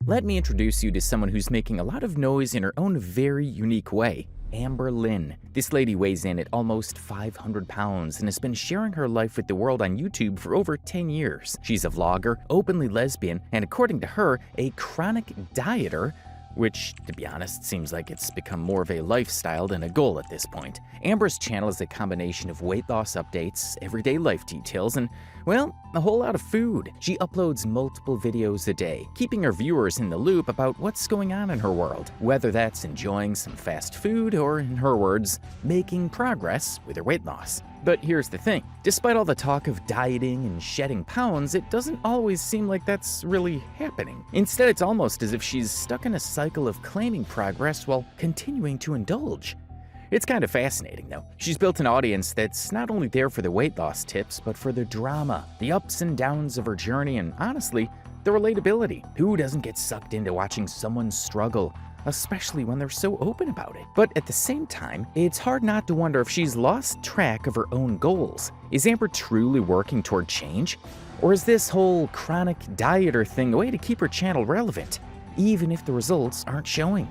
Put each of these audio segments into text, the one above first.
let me introduce you to someone who's making a lot of noise in her own very unique way. Amberlynn. This lady weighs in at almost 500 pounds and has been sharing her life with the world on YouTube for over 10 years. She's a vlogger, openly lesbian, and according to her, a chronic dieter, which, to be honest, seems like it's become more of a lifestyle than a goal at this point. Amber's channel is a combination of weight loss updates, everyday life details, and, well, a whole lot of food. She uploads multiple videos a day, keeping her viewers in the loop about what's going on in her world, whether that's enjoying some fast food or, in her words, making progress with her weight loss. But here's the thing, despite all the talk of dieting and shedding pounds, it doesn't always seem like that's really happening. Instead, it's almost as if she's stuck in a cycle of claiming progress while continuing to indulge. It's kind of fascinating, though. She's built an audience that's not only there for the weight loss tips, but for the drama, the ups and downs of her journey, and honestly, the relatability. Who doesn't get sucked into watching someone struggle, especially when they're so open about it? But at the same time, it's hard not to wonder if she's lost track of her own goals. Is Amber truly working toward change? Or is this whole chronic dieter thing a way to keep her channel relevant, even if the results aren't showing?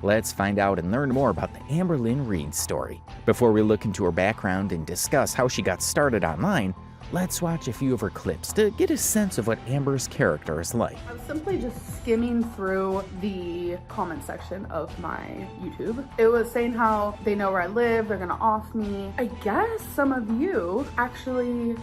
Let's find out and learn more about the Amberlynn Reid story. Before we look into her background and discuss how she got started online, let's watch a few of her clips to get a sense of what Amber's character is like. I was simply just skimming through the comment section of my YouTube. It was saying how they know where I live, they're gonna off me. I guess some of you actually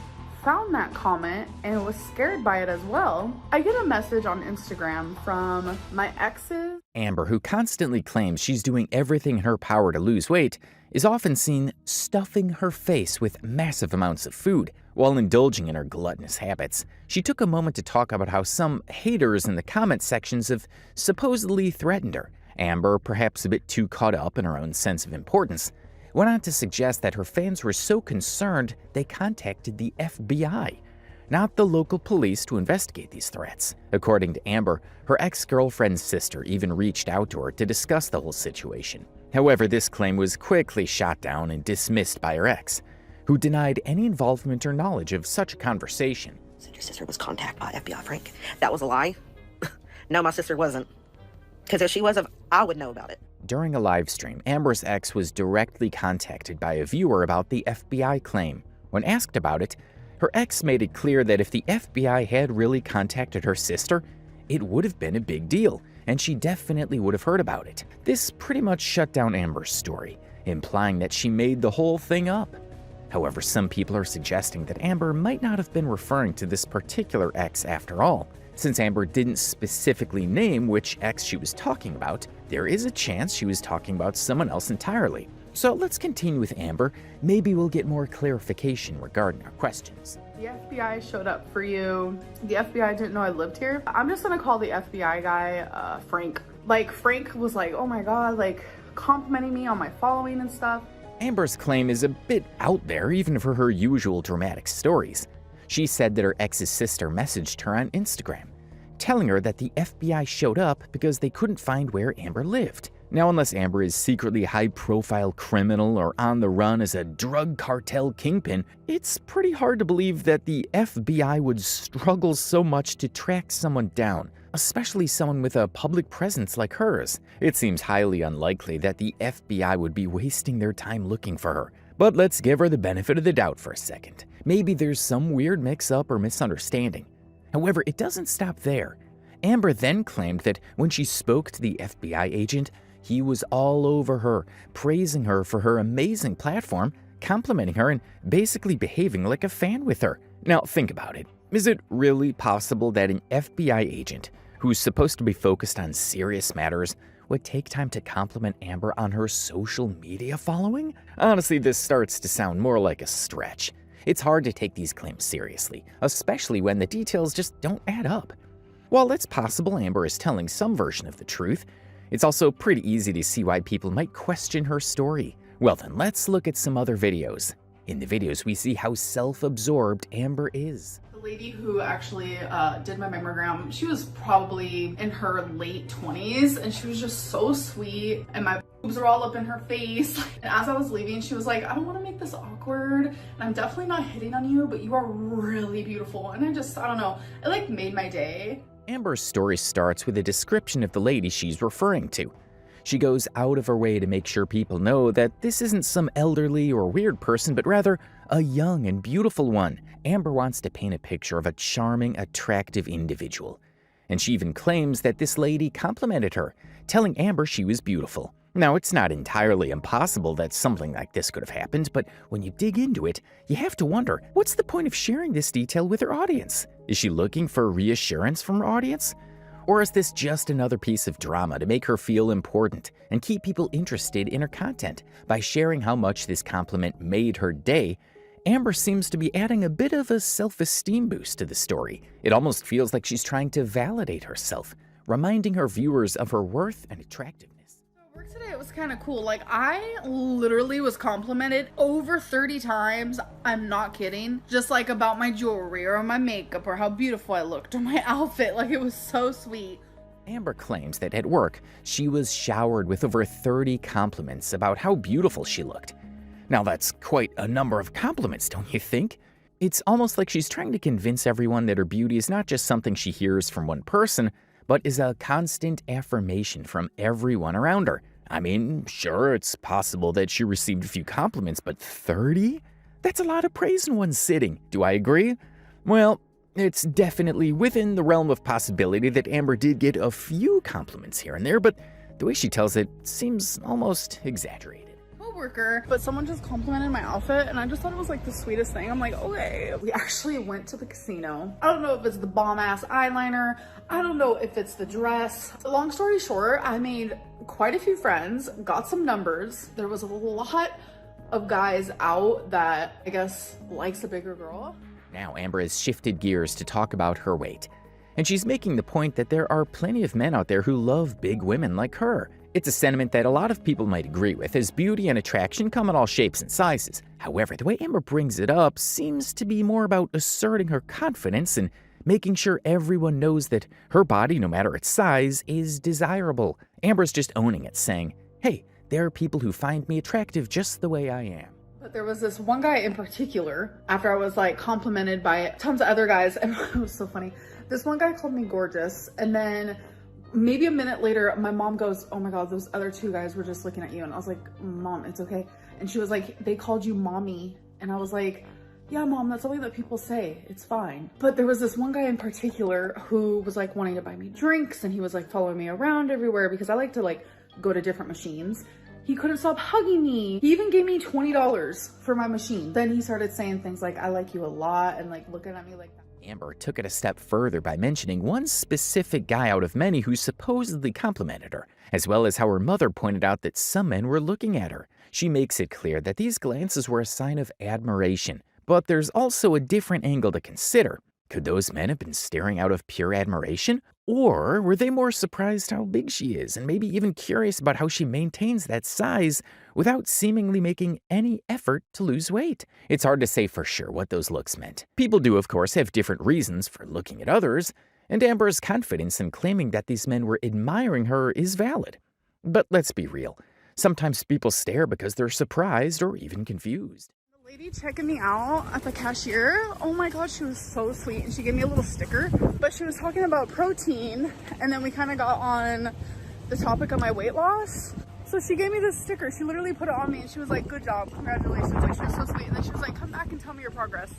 found that comment and was scared by it as well. I get a message on Instagram from my exes. Amber, who constantly claims she's doing everything in her power to lose weight, is often seen stuffing her face with massive amounts of food. While indulging in her gluttonous habits, she took a moment to talk about how some haters in the comment sections have supposedly threatened her. Amber, perhaps a bit too caught up in her own sense of importance, went on to suggest that her fans were so concerned they contacted the FBI, not the local police, to investigate these threats. According to Amber, her ex-girlfriend's sister even reached out to her to discuss the whole situation. However, this claim was quickly shot down and dismissed by her ex, who denied any involvement or knowledge of such a conversation. Said your sister was contacted by FBI, Frank. That was a lie. No, my sister wasn't. Because if she was, I would know about it. During a live stream, Amber's ex was directly contacted by a viewer about the FBI claim. When asked about it, her ex made it clear that if the FBI had really contacted her sister, it would have been a big deal, and she definitely would have heard about it. This pretty much shut down Amber's story, implying that she made the whole thing up. However, some people are suggesting that Amber might not have been referring to this particular ex after all. Since Amber didn't specifically name which ex she was talking about, there is a chance she was talking about someone else entirely. So let's continue with Amber. Maybe we'll get more clarification regarding our questions. The FBI showed up for you. The FBI didn't know I lived here. I'm just gonna call the FBI guy Frank. Like, Frank was like, oh my God, like complimenting me on my following and stuff. Amber's claim is a bit out there, even for her usual dramatic stories. She said that her ex's sister messaged her on Instagram, telling her that the FBI showed up because they couldn't find where Amber lived. Now, unless Amber is secretly a high-profile criminal or on the run as a drug cartel kingpin, it's pretty hard to believe that the FBI would struggle so much to track someone down, especially someone with a public presence like hers. It seems highly unlikely that the FBI would be wasting their time looking for her. But let's give her the benefit of the doubt for a second. Maybe there's some weird mix-up or misunderstanding. However, it doesn't stop there. Amber then claimed that when she spoke to the FBI agent, he was all over her, praising her for her amazing platform, complimenting her, and basically behaving like a fan with her. Now, think about it. Is it really possible that an FBI agent, who's supposed to be focused on serious matters, would take time to compliment Amber on her social media following? Honestly, this starts to sound more like a stretch. It's hard to take these claims seriously, especially when the details just don't add up. While it's possible Amber is telling some version of the truth, it's also pretty easy to see why people might question her story. Well then, let's look at some other videos. In the videos, we see how self-absorbed Amber is. The lady who actually did my mammogram, she was probably in her late 20s, and she was just so sweet, and my boobs were all up in her face. And as I was leaving, she was like, I don't want to make this awkward, and I'm definitely not hitting on you, but you are really beautiful. And I don't know, it like made my day. Amber's story starts with a description of the lady she's referring to. She goes out of her way to make sure people know that this isn't some elderly or weird person, but rather a young and beautiful one. Amber wants to paint a picture of a charming, attractive individual. And she even claims that this lady complimented her, telling Amber she was beautiful. Now, it's not entirely impossible that something like this could have happened, but when you dig into it, you have to wonder, what's the point of sharing this detail with her audience? Is she looking for reassurance from her audience? Or is this just another piece of drama to make her feel important and keep people interested in her content? By sharing how much this compliment made her day, Amber seems to be adding a bit of a self-esteem boost to the story. It almost feels like she's trying to validate herself, reminding her viewers of her worth and attractiveness. Work today, it was kind of cool. Like, I literally was complimented over 30 times. I'm not kidding. Just like about my jewelry or my makeup or how beautiful I looked or my outfit. Like, it was so sweet. Amber claims that at work, she was showered with over 30 compliments about how beautiful she looked. Now, that's quite a number of compliments, don't you think? It's almost like she's trying to convince everyone that her beauty is not just something she hears from one person, but is a constant affirmation from everyone around her. I mean, sure, it's possible that she received a few compliments, but 30? That's a lot of praise in one sitting. Do I agree? Well, it's definitely within the realm of possibility that Amber did get a few compliments here and there, but the way she tells it seems almost exaggerated. Worker, but someone just complimented my outfit and I just thought it was like the sweetest thing. I'm like, okay. We actually went to the casino. I don't know if it's the bomb ass eyeliner. I don't know if it's the dress. Long story short, I made quite a few friends, got some numbers. There was a lot of guys out that I guess likes a bigger girl. Now Amber has shifted gears to talk about her weight. And she's making the point that there are plenty of men out there who love big women like her. It's a sentiment that a lot of people might agree with, as beauty and attraction come in all shapes and sizes. However, the way Amber brings it up seems to be more about asserting her confidence and making sure everyone knows that her body, no matter its size, is desirable. Amber's just owning it, saying, hey, there are people who find me attractive just the way I am. But there was this one guy in particular, after I was like complimented by tons of other guys, and it was so funny. This one guy called me gorgeous, and then maybe a minute later, my mom goes, oh my God, those other two guys were just looking at you. And I was like, Mom, it's okay. And she was like, they called you mommy. And I was like, yeah, Mom, that's something that people say. It's fine. But there was this one guy in particular who was like wanting to buy me drinks, and he was like following me around everywhere because I like to like go to different machines. He couldn't stop hugging me. He even gave me $20 for my machine. Then he started saying things like, I like you a lot, and like looking at me like that. Amber took it a step further by mentioning one specific guy out of many who supposedly complimented her, as well as how her mother pointed out that some men were looking at her. She makes it clear that these glances were a sign of admiration, but there's also a different angle to consider. Could those men have been staring out of pure admiration? Or were they more surprised how big she is and maybe even curious about how she maintains that size without seemingly making any effort to lose weight? It's hard to say for sure what those looks meant. People do, of course, have different reasons for looking at others, and Amber's confidence in claiming that these men were admiring her is valid. But let's be real. Sometimes people stare because they're surprised or even confused. Lady checking me out at the cashier, oh my God, she was so sweet, and she gave me a little sticker, but she was talking about protein, and then we kind of got on the topic of my weight loss. So she gave me this sticker. She literally put it on me, and she was like, good job, congratulations. Like, she was so sweet. And then she was like, come back and tell me your progress.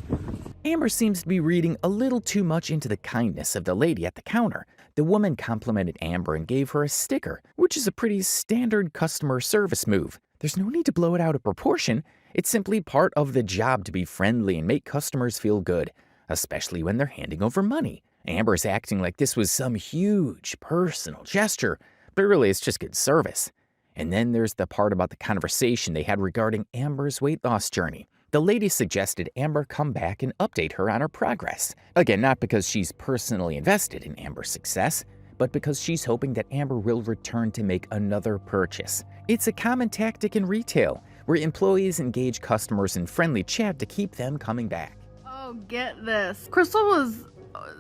Amber seems to be reading a little too much into the kindness of the lady at the counter. The woman complimented Amber and gave her a sticker, which is a pretty standard customer service move. There's no need to blow it out of proportion. It's simply part of the job to be friendly and make customers feel good, especially when they're handing over money. Amber's acting like this was some huge personal gesture, but really it's just good service. And then there's the part about the conversation they had regarding Amber's weight loss journey. The lady suggested Amber come back and update her on her progress. Again, not because she's personally invested in Amber's success, but because she's hoping that Amber will return to make another purchase. It's a common tactic in retail, where employees engage customers in friendly chat to keep them coming back. Oh, get this. Crystal was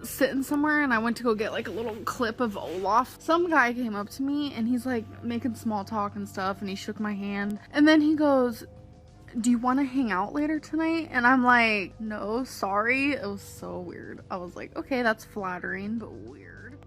sitting somewhere, and I went to go get like a little clip of Olaf. Some guy came up to me, and he's like making small talk and stuff, and he shook my hand. And then he goes, do you want to hang out later tonight? And I'm like, no, sorry. It was so weird. I was like, okay, that's flattering, but weird.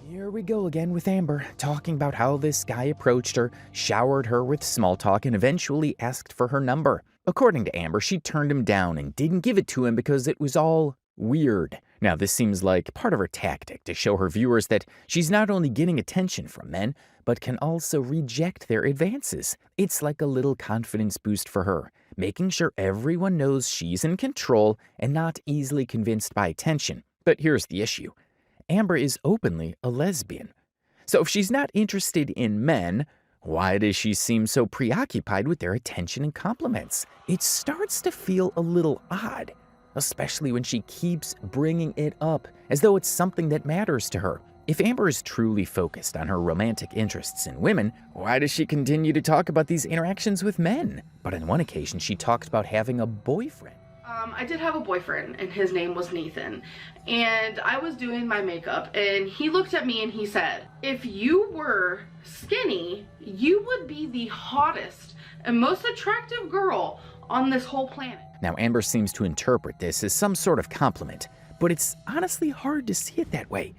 Here we go again with Amber, talking about how this guy approached her, showered her with small talk, and eventually asked for her number. According to Amber, she turned him down and didn't give it to him because it was all weird. Now, this seems like part of her tactic to show her viewers that she's not only getting attention from men, but can also reject their advances. It's like a little confidence boost for her, making sure everyone knows she's in control and not easily convinced by attention. But here's the issue. Amber is openly a lesbian. So if she's not interested in men, why does she seem so preoccupied with their attention and compliments? It starts to feel a little odd, especially when she keeps bringing it up as though it's something that matters to her. If Amber is truly focused on her romantic interests in women, why does she continue to talk about these interactions with men? But on one occasion, she talked about having a boyfriend. I did have a boyfriend, and his name was Nathan, and I was doing my makeup, and he looked at me and he said, if you were skinny, you would be the hottest and most attractive girl on this whole planet. Now, Amber seems to interpret this as some sort of compliment, but it's honestly hard to see it that way.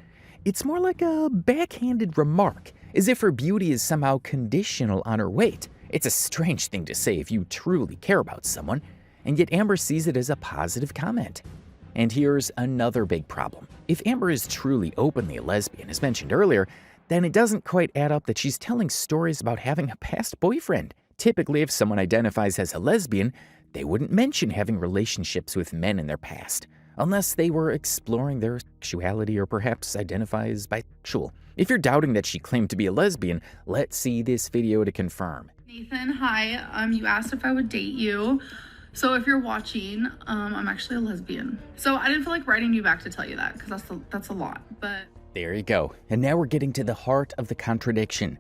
It's more like a backhanded remark, as if her beauty is somehow conditional on her weight. It's a strange thing to say if you truly care about someone, and yet Amber sees it as a positive comment. And here's another big problem. If Amber is truly openly a lesbian, as mentioned earlier, then it doesn't quite add up that she's telling stories about having a past boyfriend. Typically, if someone identifies as a lesbian, they wouldn't mention having relationships with men in their past, unless they were exploring their sexuality or perhaps identify as bisexual. If you're doubting that she claimed to be a lesbian, let's see this video to confirm. Nathan, hi. You asked if I would date you. So if you're watching, I'm actually a lesbian. So I didn't feel like writing you back to tell you that, because that's a lot, but... There you go. And now we're getting to the heart of the contradiction.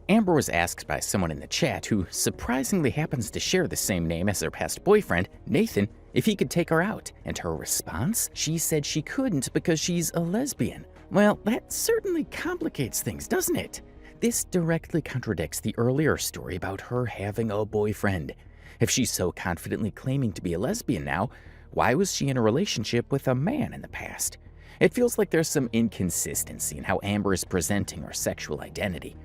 Amber was asked by someone in the chat, who surprisingly happens to share the same name as her past boyfriend, Nathan, if he could take her out. And her response? She said she couldn't because she's a lesbian. Well, that certainly complicates things, doesn't it? This directly contradicts the earlier story about her having a boyfriend. If she's so confidently claiming to be a lesbian now, why was she in a relationship with a man in the past? It feels like there's some inconsistency in how Amber is presenting her sexual identity.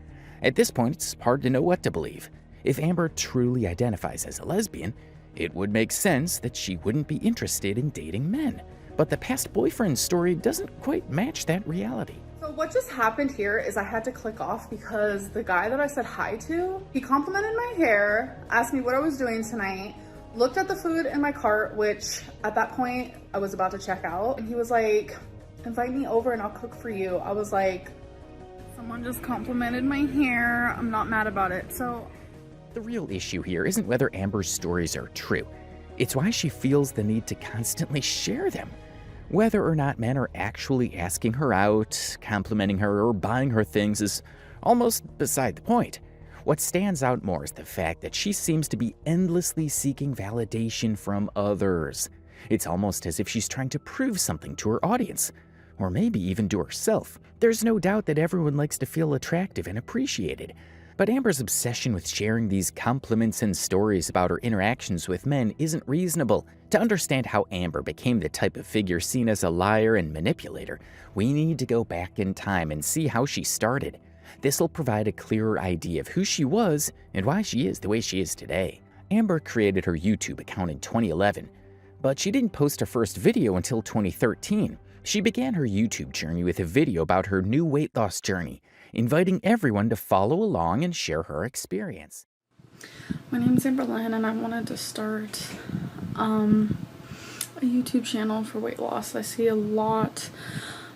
At this point, it's hard to know what to believe. If Amber truly identifies as a lesbian, it would make sense that she wouldn't be interested in dating men. But the past boyfriend story doesn't quite match that reality. So what just happened here is I had to click off because the guy that I said hi to, he complimented my hair, asked me what I was doing tonight, looked at the food in my cart, which at that point I was about to check out, and he was like, invite me over and I'll cook for you. I was like, someone just complimented my hair. I'm not mad about it. So the real issue here isn't whether Amber's stories are true. It's why she feels the need to constantly share them. Whether or not men are actually asking her out, complimenting her, or buying her things is almost beside the point. What stands out more is the fact that she seems to be endlessly seeking validation from others. It's almost as if she's trying to prove something to her audience, or maybe even to herself. There's no doubt that everyone likes to feel attractive and appreciated, but Amber's obsession with sharing these compliments and stories about her interactions with men isn't reasonable. To understand how Amber became the type of figure seen as a liar and manipulator, we need to go back in time and see how she started. This will provide a clearer idea of who she was and why she is the way she is today. Amber created her YouTube account in 2011, but she didn't post her first video until 2013. She began her YouTube journey with a video about her new weight loss journey, inviting everyone to follow along and share her experience. my name's Amberlynn, and I wanted to start a YouTube channel for weight loss. I see a lot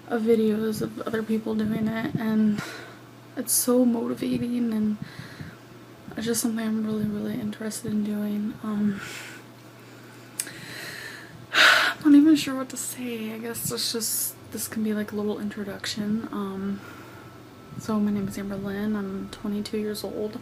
of videos of other people doing it, and it's so motivating, and it's just something I'm really interested in doing. I'm not even sure what to say. I guess this can be like a little introduction. So my name is Amberlynn. I'm 22 years old.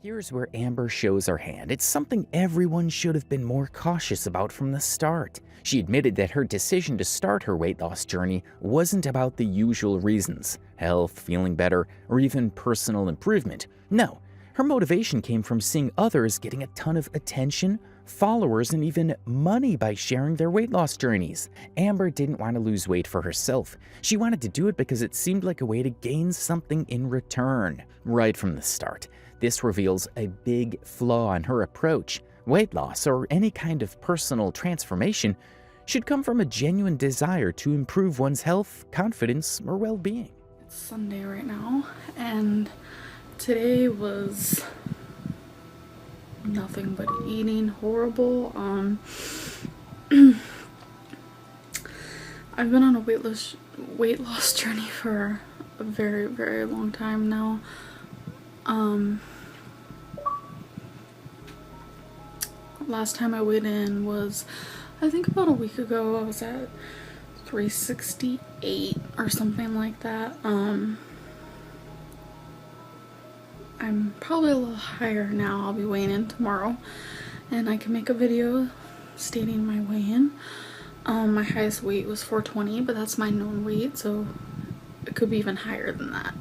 Here's where Amber shows her hand. It's something everyone should have been more cautious about from the start. She admitted that her decision to start her weight loss journey wasn't about the usual reasons, health, feeling better, or even personal improvement. No, her motivation came from seeing others getting a ton of attention, followers, and even money by sharing their weight loss journeys. Amber didn't want to lose weight for herself. She wanted to do it because it seemed like a way to gain something in return. Right from the start, this reveals a big flaw in her approach. Weight loss, or any kind of personal transformation, should come from a genuine desire to improve one's health, confidence, or well-being. It's Sunday right now, and today was nothing but eating horrible. I've been on a weight loss journey for a very, very long time now. Last time I weighed in was, I think, about a week ago. I was at 368 or something like that. I'm probably a little higher now. I'll be weighing in tomorrow, and I can make a video stating my weigh-in. My highest weight was 420, but that's my known weight, so it could be even higher than that.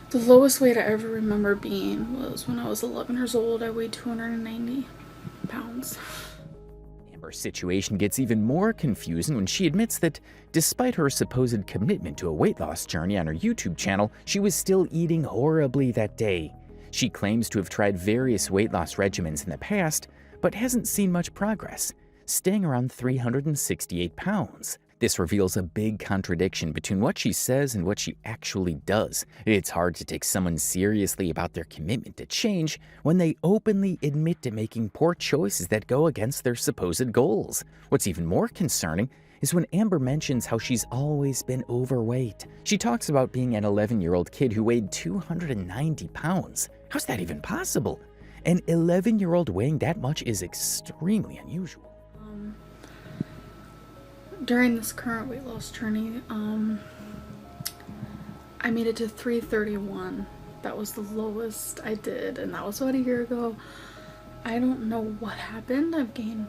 The lowest weight I ever remember being was when I was 11 years old. I weighed 290 pounds. Amber's situation gets even more confusing when she admits that despite her supposed commitment to a weight loss journey on her YouTube channel, she was still eating horribly that day. She claims to have tried various weight loss regimens in the past, but hasn't seen much progress, staying around 368 pounds. This reveals a big contradiction between what she says and what she actually does. It's hard to take someone seriously about their commitment to change when they openly admit to making poor choices that go against their supposed goals. What's even more concerning is when Amber mentions how she's always been overweight. She talks about being an 11-year-old kid who weighed 290 pounds. How's that even possible? An 11-year-old weighing that much is extremely unusual. During this current weight loss journey, I made it to 331. That was the lowest I did, and that was about a year ago. I don't know what happened. I've gained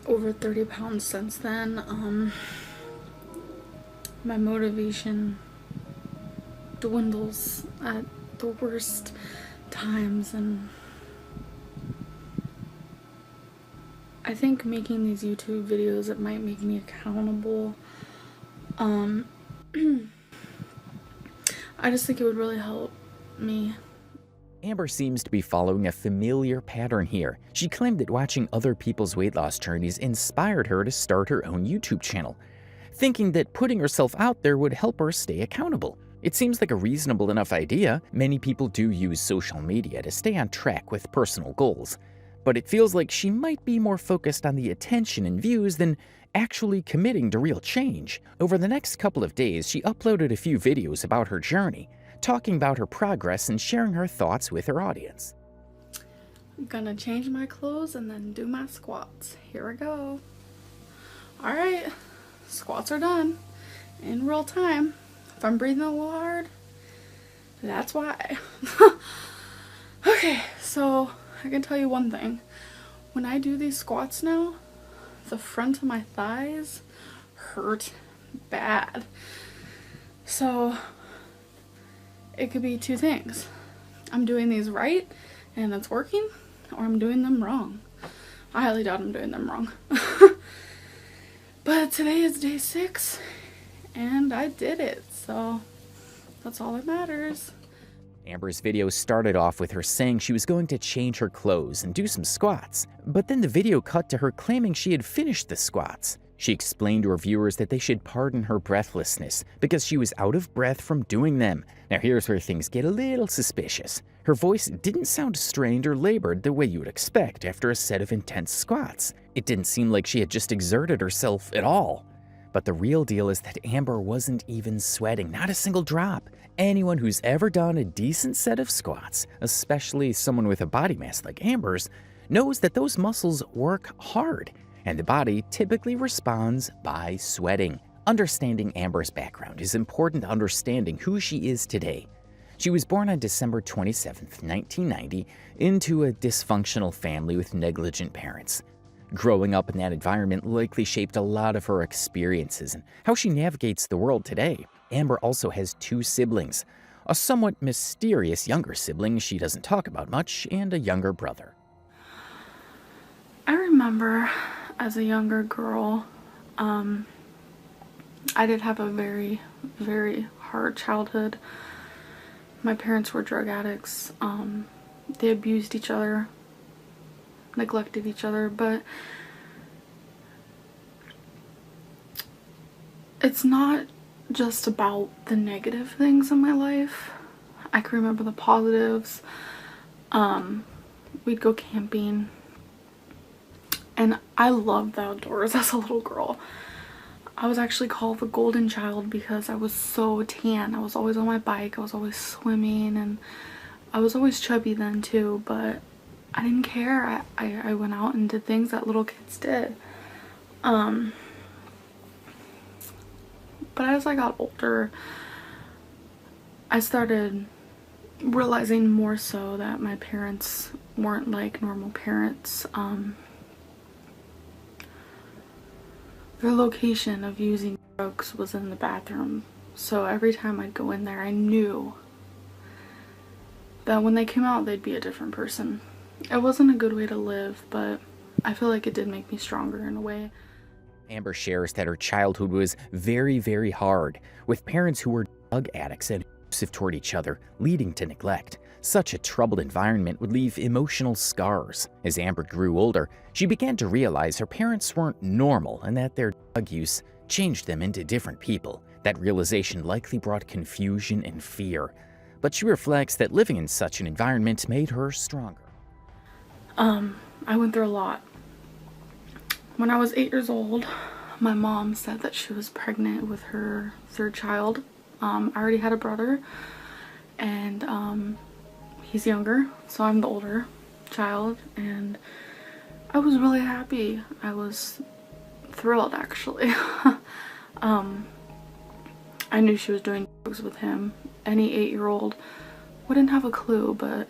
over 30 pounds since then. My motivation dwindles at the worst times, and I think making these YouTube videos, it might make me accountable. I just think it would really help me. Amber seems to be following a familiar pattern here. She claimed that watching other people's weight loss journeys inspired her to start her own YouTube channel, thinking that putting herself out there would help her stay accountable. It seems like a reasonable enough idea. Many people do use social media to stay on track with personal goals, but it feels like she might be more focused on the attention and views than actually committing to real change. Over the next couple of days, she uploaded a few videos about her journey, talking about her progress and sharing her thoughts with her audience. I'm gonna change my clothes and then do my squats. Here we go. Alright, squats are done in real time. If I'm breathing a little hard, that's why. Okay, so I can tell you one thing. When I do these squats now, the front of my thighs hurt bad. So it could be two things. I'm doing these right and it's working, or I'm doing them wrong. I highly doubt I'm doing them wrong. But today is day 6 and I did it, so that's all that matters. Amber's video started off with her saying she was going to change her clothes and do some squats, but then the video cut to her claiming she had finished the squats. She explained to her viewers that they should pardon her breathlessness because she was out of breath from doing them. Now here's where things get a little suspicious. Her voice didn't sound strained or labored the way you would expect after a set of intense squats. It didn't seem like she had just exerted herself at all. But the real deal is that Amber wasn't even sweating, not a single drop. Anyone who's ever done a decent set of squats, especially someone with a body mass like Amber's, knows that those muscles work hard, and the body typically responds by sweating. Understanding Amber's background is important to understanding who she is today. She was born on December 27, 1990, into a dysfunctional family with negligent parents. Growing up in that environment likely shaped a lot of her experiences and how she navigates the world today. Amber also has 2 siblings. a somewhat mysterious younger sibling she doesn't talk about much, and a younger brother. I remember as a younger girl, I did have a very, very hard childhood. My parents were drug addicts. They abused each other, neglected each other, but it's not just about the negative things in my life. I can remember the positives. We'd go camping, and I loved the outdoors as a little girl. I was actually called the golden child because I was so tan. I was always on my bike, I was always swimming, and I was always chubby then too, but I didn't care. I went out and did things that little kids did. But as I got older, I started realizing more so that my parents weren't like normal parents. Their location of using drugs was in the bathroom, so every time I'd go in there, I knew that when they came out, they'd be a different person. It wasn't a good way to live, but I feel like it did make me stronger in a way. Amber shares that her childhood was very, very hard, with parents who were drug addicts and abusive toward each other, leading to neglect. Such a troubled environment would leave emotional scars. As Amber grew older, she began to realize her parents weren't normal and that their drug use changed them into different people. That realization likely brought confusion and fear, but she reflects that living in such an environment made her stronger. I went through a lot. When I was 8 years old, my mom said that she was pregnant with her third child. I already had a brother, and he's younger, so I'm the older child, and I was really happy. I was thrilled, actually. I knew she was doing drugs with him. Any 8-year-old wouldn't have a clue, but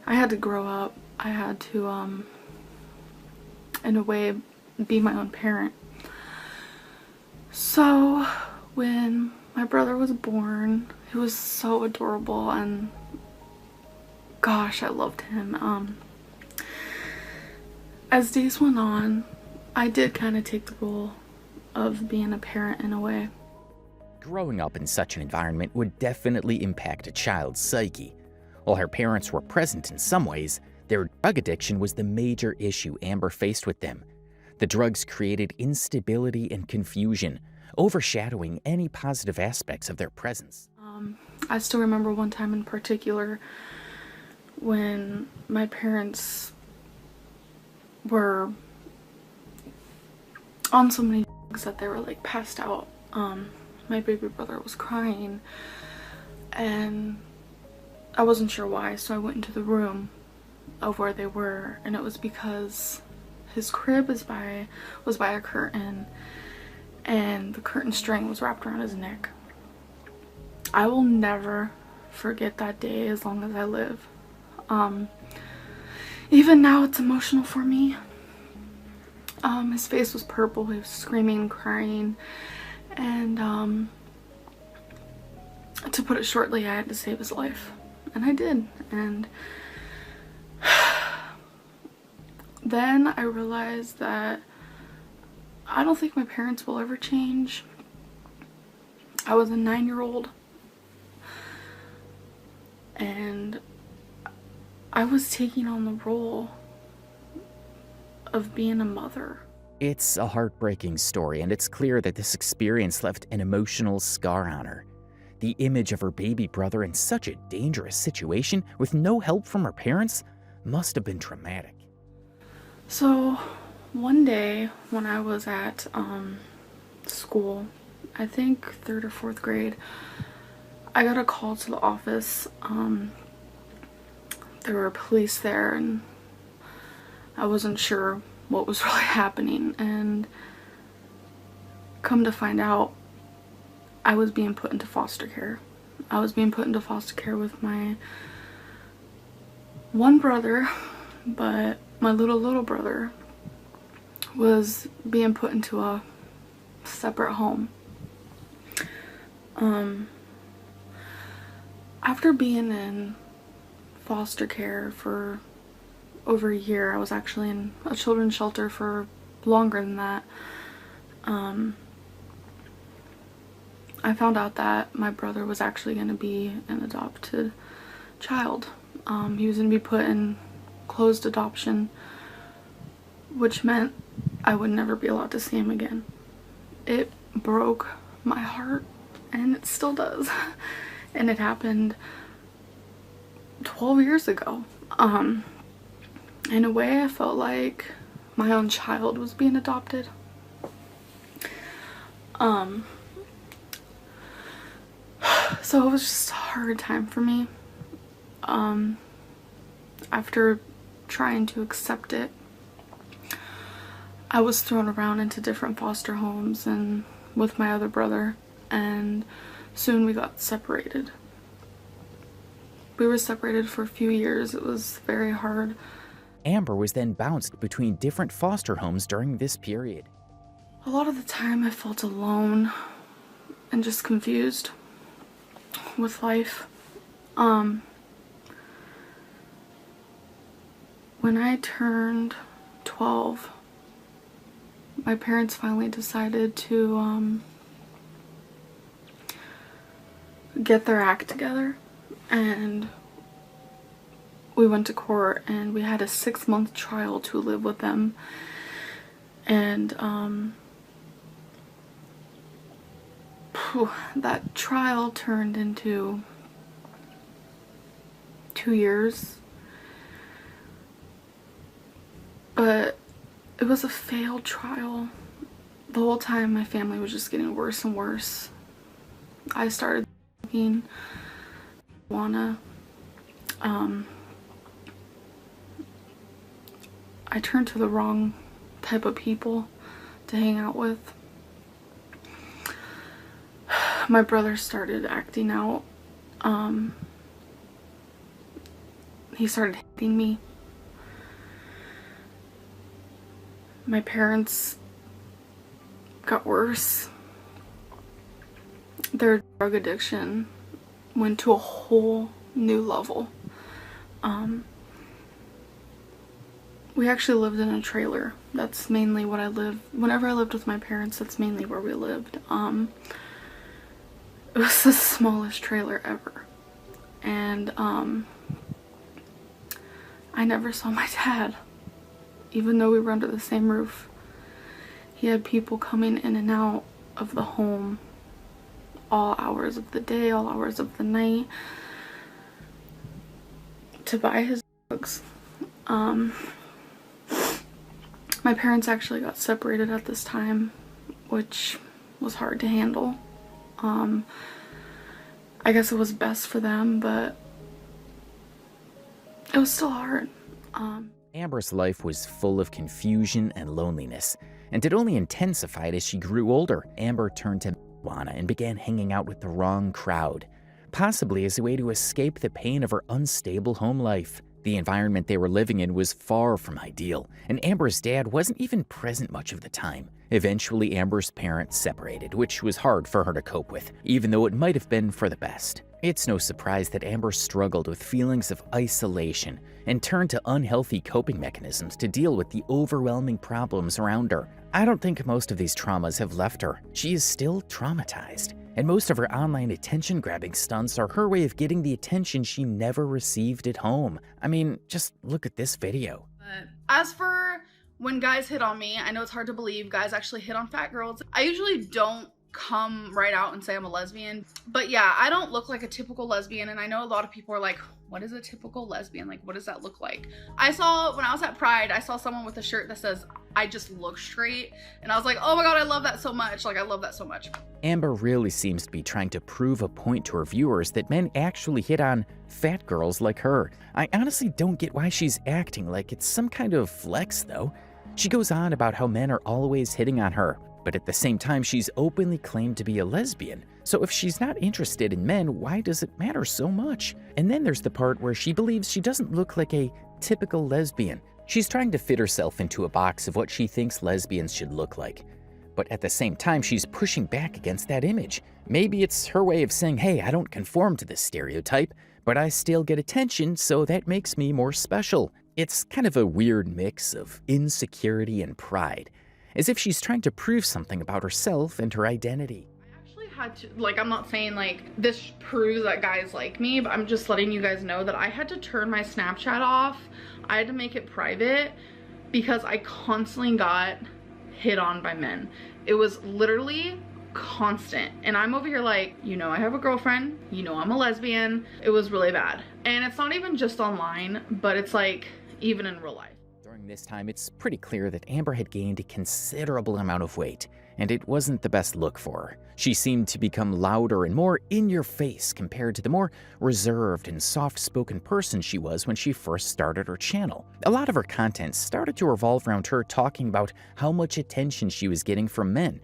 I had to grow up. I had to, in a way, be my own parent. So when my brother was born, he was so adorable, and gosh, I loved him. As days went on, I did kind of take the role of being a parent in a way. Growing up in such an environment would definitely impact a child's psyche. While her parents were present in some ways, their drug addiction was the major issue Amber faced with them. The drugs created instability and confusion, overshadowing any positive aspects of their presence. I still remember one time in particular when my parents were on so many drugs that they were like passed out. My baby brother was crying, and I wasn't sure why, so I went into the room of where they were, and it was because his crib was by a curtain, and the curtain string was wrapped around his neck. I will never forget that day as long as I live. Even now it's emotional for me. His face was purple, he was screaming, crying, and to put it shortly, I had to save his life, and I did. And then I realized that I don't think my parents will ever change. I was a 9-year-old, and I was taking on the role of being a mother. It's a heartbreaking story, and it's clear that this experience left an emotional scar on her. The image of her baby brother in such a dangerous situation with no help from her parents must have been traumatic. So one day when I was at school, I think 3rd or 4th grade, I got a call to the office. There were police there, and I wasn't sure what was really happening, and come to find out, I was being put into foster care. I was being put into foster care with my one brother, but my little brother was being put into a separate home. After being in foster care for over a year, I was actually in a children's shelter for longer than that. I found out that my brother was actually going to be an adopted child. He was going to be put in closed adoption, which meant I would never be allowed to see him again. It broke my heart, and it still does. And it happened 12 years ago. In a way, I felt like my own child was being adopted. So it was just a hard time for me. After trying to accept it, I was thrown around into different foster homes and with my other brother, and soon we got separated. We were separated for a few years. It was very hard. Amber was then bounced between different foster homes during this period. A lot of the time I felt alone and just confused with life. When I turned 12, my parents finally decided to get their act together, and we went to court and we had a 6-month trial to live with them. And that trial turned into 2 years, but it was a failed trial. The whole time my family was just getting worse and worse. I started thinking marijuana. I turned to the wrong type of people to hang out with. My brother started acting out. He started hitting me. My parents got worse. Their drug addiction went to a whole new level. We actually lived in a trailer. That's mainly what I lived. Whenever I lived with my parents, that's mainly where we lived. It was the smallest trailer ever. And I never saw my dad. Even though we were under the same roof. He had people coming in and out of the home all hours of the day, all hours of the night to buy his drugs. My parents actually got separated at this time, which was hard to handle. I guess it was best for them, but it was still hard. Amber's life was full of confusion and loneliness, and it only intensified as she grew older. Amber turned to marijuana and began hanging out with the wrong crowd, possibly as a way to escape the pain of her unstable home life. The environment they were living in was far from ideal, and Amber's dad wasn't even present much of the time. Eventually, Amber's parents separated, which was hard for her to cope with, even though it might have been for the best. It's no surprise that Amber struggled with feelings of isolation and turned to unhealthy coping mechanisms to deal with the overwhelming problems around her. I don't think most of these traumas have left her. She is still traumatized, and most of her online attention-grabbing stunts are her way of getting the attention she never received at home. I mean, just look at this video. As for when guys hit on me, I know it's hard to believe guys actually hit on fat girls. I usually don't come right out and say I'm a lesbian, but yeah, I don't look like a typical lesbian, and I know a lot of people are like, what is a typical lesbian? Like, what does that look like? When I was at Pride, I saw someone with a shirt that says, I just look straight, and I was like, oh my god, I love that so much. Like, I love that so much. Amber really seems to be trying to prove a point to her viewers that men actually hit on fat girls like her. I honestly don't get why she's acting like it's some kind of flex, though. She goes on about how men are always hitting on her, but at the same time, she's openly claimed to be a lesbian. So if she's not interested in men, why does it matter so much? And then there's the part where she believes she doesn't look like a typical lesbian. She's trying to fit herself into a box of what she thinks lesbians should look like. But at the same time, she's pushing back against that image. Maybe it's her way of saying, hey, I don't conform to this stereotype, but I still get attention, so that makes me more special. It's kind of a weird mix of insecurity and pride, as if she's trying to prove something about herself and her identity. Had to, like, I'm not saying like this proves that guys like me, but I'm just letting you guys know that I had to turn my Snapchat off. I had to make it private because I constantly got hit on by men. It was literally constant, and I'm over here like, you know, I have a girlfriend, you know, I'm a lesbian. It was really bad, and it's not even just online, but it's like even in real life. During this time, it's pretty clear that Amber had gained a considerable amount of weight, and it wasn't the best look for her. She seemed to become louder and more in your face compared to the more reserved and soft-spoken person she was when she first started her channel. A lot of her content started to revolve around her talking about how much attention she was getting from men,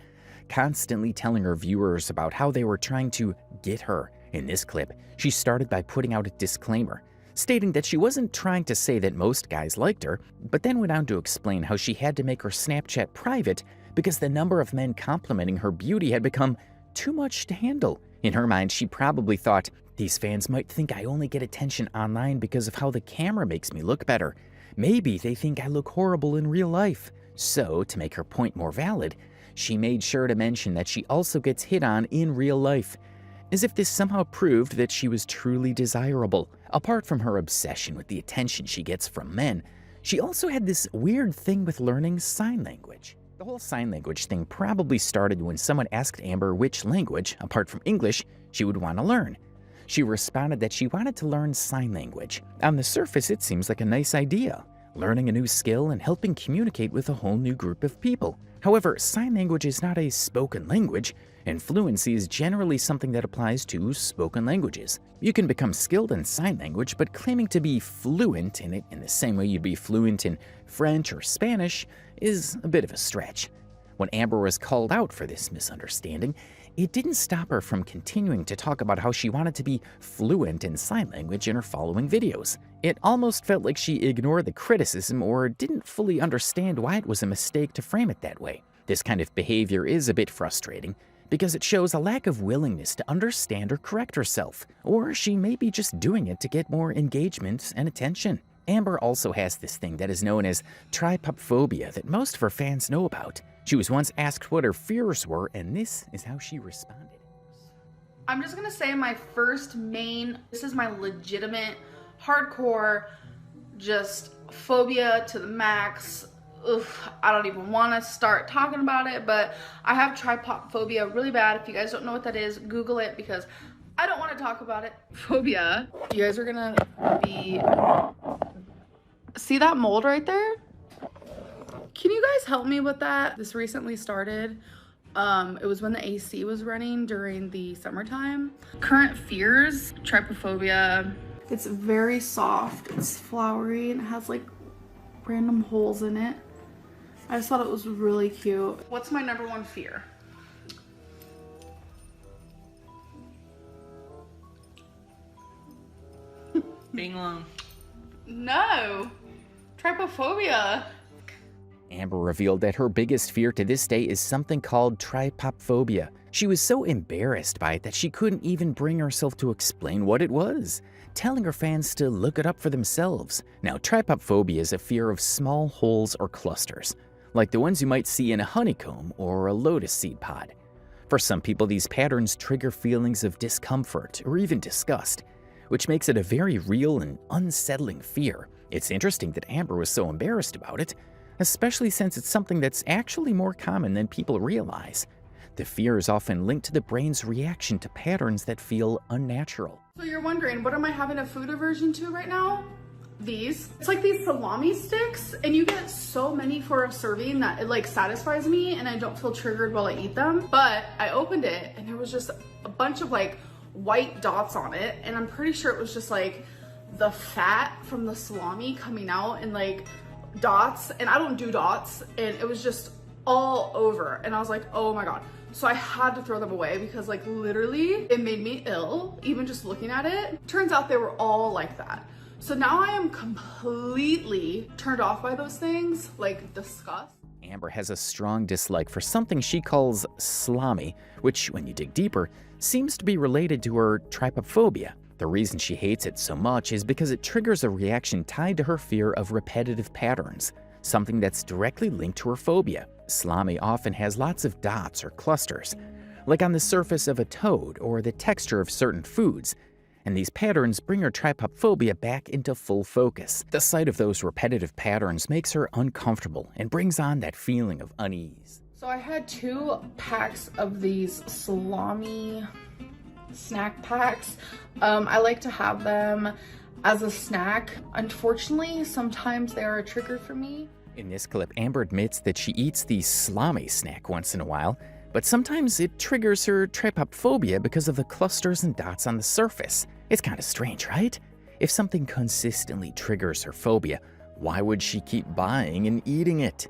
constantly telling her viewers about how they were trying to get her. In this clip, she started by putting out a disclaimer, stating that she wasn't trying to say that most guys liked her, but then went on to explain how she had to make her Snapchat private because the number of men complimenting her beauty had become too much to handle. In her mind, she probably thought, these fans might think I only get attention online because of how the camera makes me look better. Maybe they think I look horrible in real life. So, to make her point more valid, she made sure to mention that she also gets hit on in real life, as if this somehow proved that she was truly desirable. Apart from her obsession with the attention she gets from men, she also had this weird thing with learning sign language. The whole sign language thing probably started when someone asked Amber which language, apart from English, she would want to learn. She responded that she wanted to learn sign language. On the surface, it seems like a nice idea, learning a new skill and helping communicate with a whole new group of people. However, sign language is not a spoken language, and fluency is generally something that applies to spoken languages. You can become skilled in sign language, but claiming to be fluent in it in the same way you'd be fluent in French or Spanish is a bit of a stretch. When Amber was called out for this misunderstanding, it didn't stop her from continuing to talk about how she wanted to be fluent in sign language in her following videos. It almost felt like she ignored the criticism or didn't fully understand why it was a mistake to frame it that way. This kind of behavior is a bit frustrating, because it shows a lack of willingness to understand or correct herself, or she may be just doing it to get more engagement and attention. Amber also has this thing that is known as trypophobia that most of her fans know about. She was once asked what her fears were, and this is how she responded. I'm just gonna say this is my legitimate, hardcore, just phobia to the max. Ugh, I don't even want to start talking about it, but I have trypophobia really bad. If you guys don't know what that is, Google it, because I don't want to talk about it. Phobia. You guys are gonna see that mold right there? Can you guys help me with that? This recently started. It was when the AC was running during the summertime. Current fears, trypophobia. It's very soft, it's flowery, and it has like random holes in it. I just thought it was really cute. What's my number one fear? Being alone. No, trypophobia. Amber revealed that her biggest fear to this day is something called trypophobia. She was so embarrassed by it that she couldn't even bring herself to explain what it was, telling her fans to look it up for themselves. Now, trypophobia is a fear of small holes or clusters, like the ones you might see in a honeycomb or a lotus seed pod. For some people, these patterns trigger feelings of discomfort or even disgust, which makes it a very real and unsettling fear. It's interesting that Amber was so embarrassed about it, especially since it's something that's actually more common than people realize. The fear is often linked to the brain's reaction to patterns that feel unnatural. So you're wondering, what am I having a food aversion to right now? These. It's like these salami sticks, and you get so many for a serving that it like satisfies me and I don't feel triggered while I eat them. But I opened it and there was just a bunch of like white dots on it, and I'm pretty sure it was just like the fat from the salami coming out and like dots, and I don't do dots, and it was just all over, and I was like, oh my god. So I had to throw them away because like literally it made me ill even just looking at it. Turns out they were all like that. So now I am completely turned off by those things, like disgust. Amber has a strong dislike for something she calls salami, which, when you dig deeper, seems to be related to her trypophobia. The reason she hates it so much is because it triggers a reaction tied to her fear of repetitive patterns, something that's directly linked to her phobia. Salami often has lots of dots or clusters, like on the surface of a toad or the texture of certain foods, and these patterns bring her trypophobia back into full focus. The sight of those repetitive patterns makes her uncomfortable and brings on that feeling of unease. So I had 2 packs of these salami snack packs. I like to have them as a snack. Unfortunately, sometimes they are a trigger for me. In this clip, Amber admits that she eats the salami snack once in a while, but sometimes it triggers her trypophobia because of the clusters and dots on the surface. It's kind of strange, right? If something consistently triggers her phobia, why would she keep buying and eating it?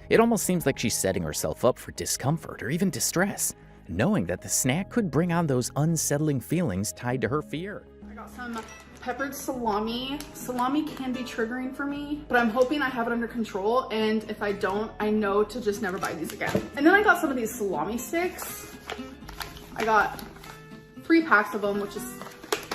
It almost seems like she's setting herself up for discomfort or even distress, knowing that the snack could bring on those unsettling feelings tied to her fear. I got some peppered salami. Salami can be triggering for me, but I'm hoping I have it under control, and if I don't, I know to just never buy these again. And then I got some of these salami sticks. I got 3 packs of them, which is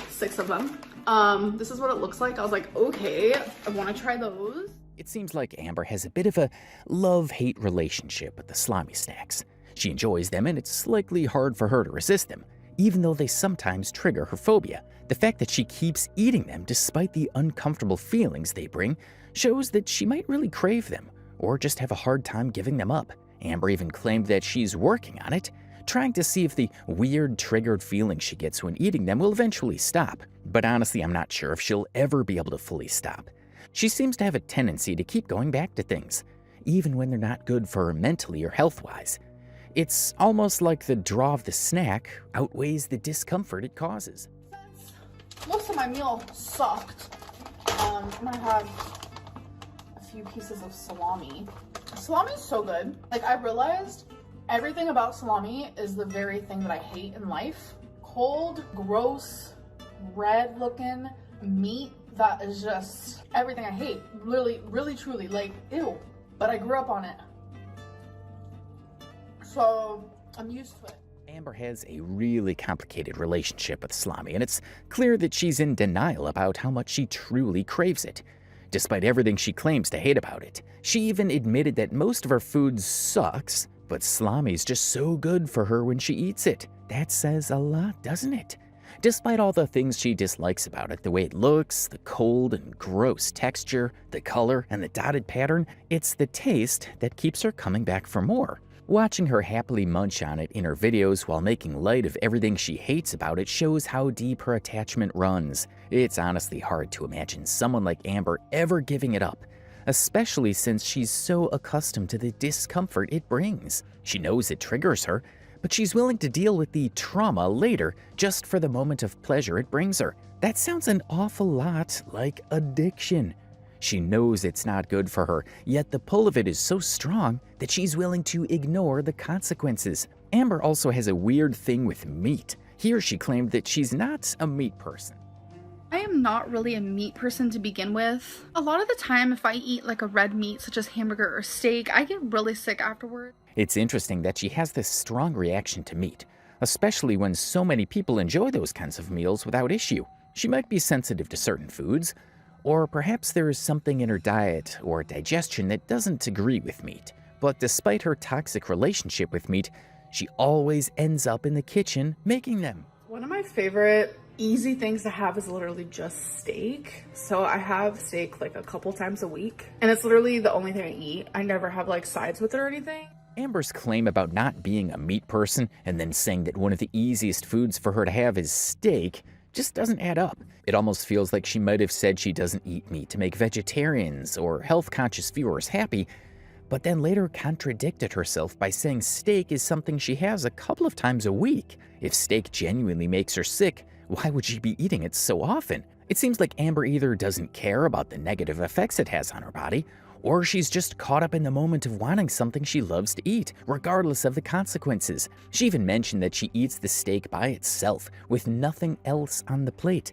6 of them. This is what it looks like. I was like, okay, I want to try those. It seems like Amber has a bit of a love-hate relationship with the salami snacks. She enjoys them, and it's likely hard for her to resist them, even though they sometimes trigger her phobia. The fact that she keeps eating them despite the uncomfortable feelings they bring shows that she might really crave them, or just have a hard time giving them up. Amber even claimed that she's working on it, trying to see if the weird triggered feelings she gets when eating them will eventually stop. But honestly, I'm not sure if she'll ever be able to fully stop. She seems to have a tendency to keep going back to things, even when they're not good for her mentally or health-wise. It's almost like the draw of the snack outweighs the discomfort it causes. Most of my meal sucked. I'm gonna have a few pieces of salami. Salami is so good. Like, I realized everything about salami is the very thing that I hate in life. Cold, gross, red looking meat that is just everything I hate. Really, really, truly, like, ew. But I grew up on it, so I'm used to it. Amber has a really complicated relationship with salami, and it's clear that she's in denial about how much she truly craves it. Despite everything she claims to hate about it, she even admitted that most of her food sucks, but salami's just so good for her when she eats it. That says a lot, doesn't it? Despite all the things she dislikes about it, the way it looks, the cold and gross texture, the color, and the dotted pattern, it's the taste that keeps her coming back for more. Watching her happily munch on it in her videos while making light of everything she hates about it shows how deep her attachment runs. It's honestly hard to imagine someone like Amber ever giving it up, especially since she's so accustomed to the discomfort it brings. She knows it triggers her, but she's willing to deal with the trauma later just for the moment of pleasure it brings her. That sounds an awful lot like addiction. She knows it's not good for her, yet the pull of it is so strong that she's willing to ignore the consequences. Amber also has a weird thing with meat. Here she claimed that she's not a meat person. I am not really a meat person to begin with. A lot of the time, if I eat like a red meat such as hamburger or steak, I get really sick afterward. It's interesting that she has this strong reaction to meat, especially when so many people enjoy those kinds of meals without issue. She might be sensitive to certain foods, or perhaps there is something in her diet or digestion that doesn't agree with meat. But despite her toxic relationship with meat, she always ends up in the kitchen making them. One of my favorite easy things to have is literally just steak. So I have steak like a couple times a week, and it's literally the only thing I eat. I never have like sides with it or anything. Amber's claim about not being a meat person and then saying that one of the easiest foods for her to have is steak just doesn't add up. It almost feels like she might have said she doesn't eat meat to make vegetarians or health-conscious viewers happy, but then later contradicted herself by saying steak is something she has a couple of times a week. If steak genuinely makes her sick, why would she be eating it so often? It seems like Amber either doesn't care about the negative effects it has on her body, or she's just caught up in the moment of wanting something she loves to eat, regardless of the consequences. She even mentioned that she eats the steak by itself, with nothing else on the plate.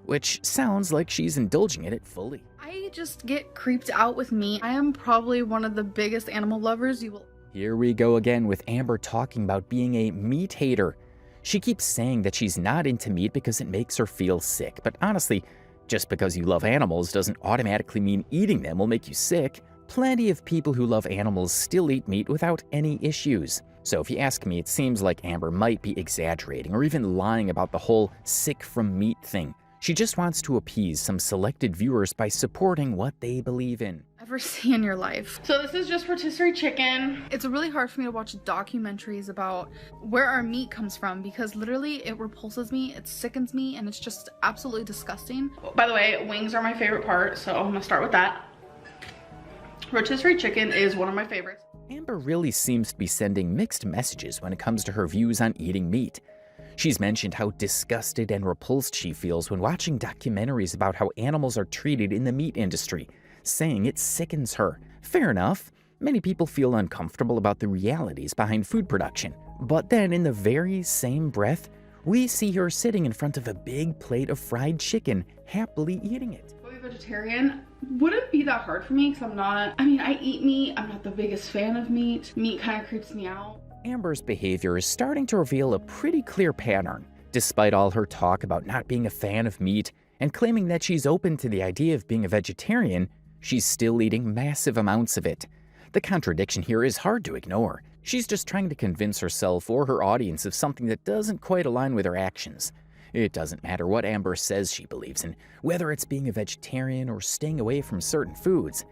which sounds like she's indulging in it fully. I just get creeped out with meat. I am probably one of the biggest animal lovers you will. Here we go again with Amber talking about being a meat hater. She keeps saying that she's not into meat because it makes her feel sick, but honestly, just because you love animals doesn't automatically mean eating them will make you sick. Plenty of people who love animals still eat meat without any issues. So if you ask me, it seems like Amber might be exaggerating or even lying about the whole sick from meat thing. She just wants to appease some selected viewers by supporting what they believe in. Ever see in your life. So this is just rotisserie chicken. It's really hard for me to watch documentaries about where our meat comes from because literally it repulses me, it sickens me, and it's just absolutely disgusting. By the way, wings are my favorite part, so I'm gonna start with that. Rotisserie chicken is one of my favorites. Amber really seems to be sending mixed messages when it comes to her views on eating meat. She's mentioned how disgusted and repulsed she feels when watching documentaries about how animals are treated in the meat industry, saying it sickens her. Fair enough, many people feel uncomfortable about the realities behind food production. But then in the very same breath, we see her sitting in front of a big plate of fried chicken, happily eating it. Vegetarian wouldn't be that hard for me because I eat meat. I'm not the biggest fan of meat. Meat kind of creeps me out. Amber's behavior is starting to reveal a pretty clear pattern. Despite all her talk about not being a fan of meat and claiming that she's open to the idea of being a vegetarian, she's still eating massive amounts of it. The contradiction here is hard to ignore. She's just trying to convince herself or her audience of something that doesn't quite align with her actions. It doesn't matter what Amber says she believes in, whether it's being a vegetarian or staying away from certain foods.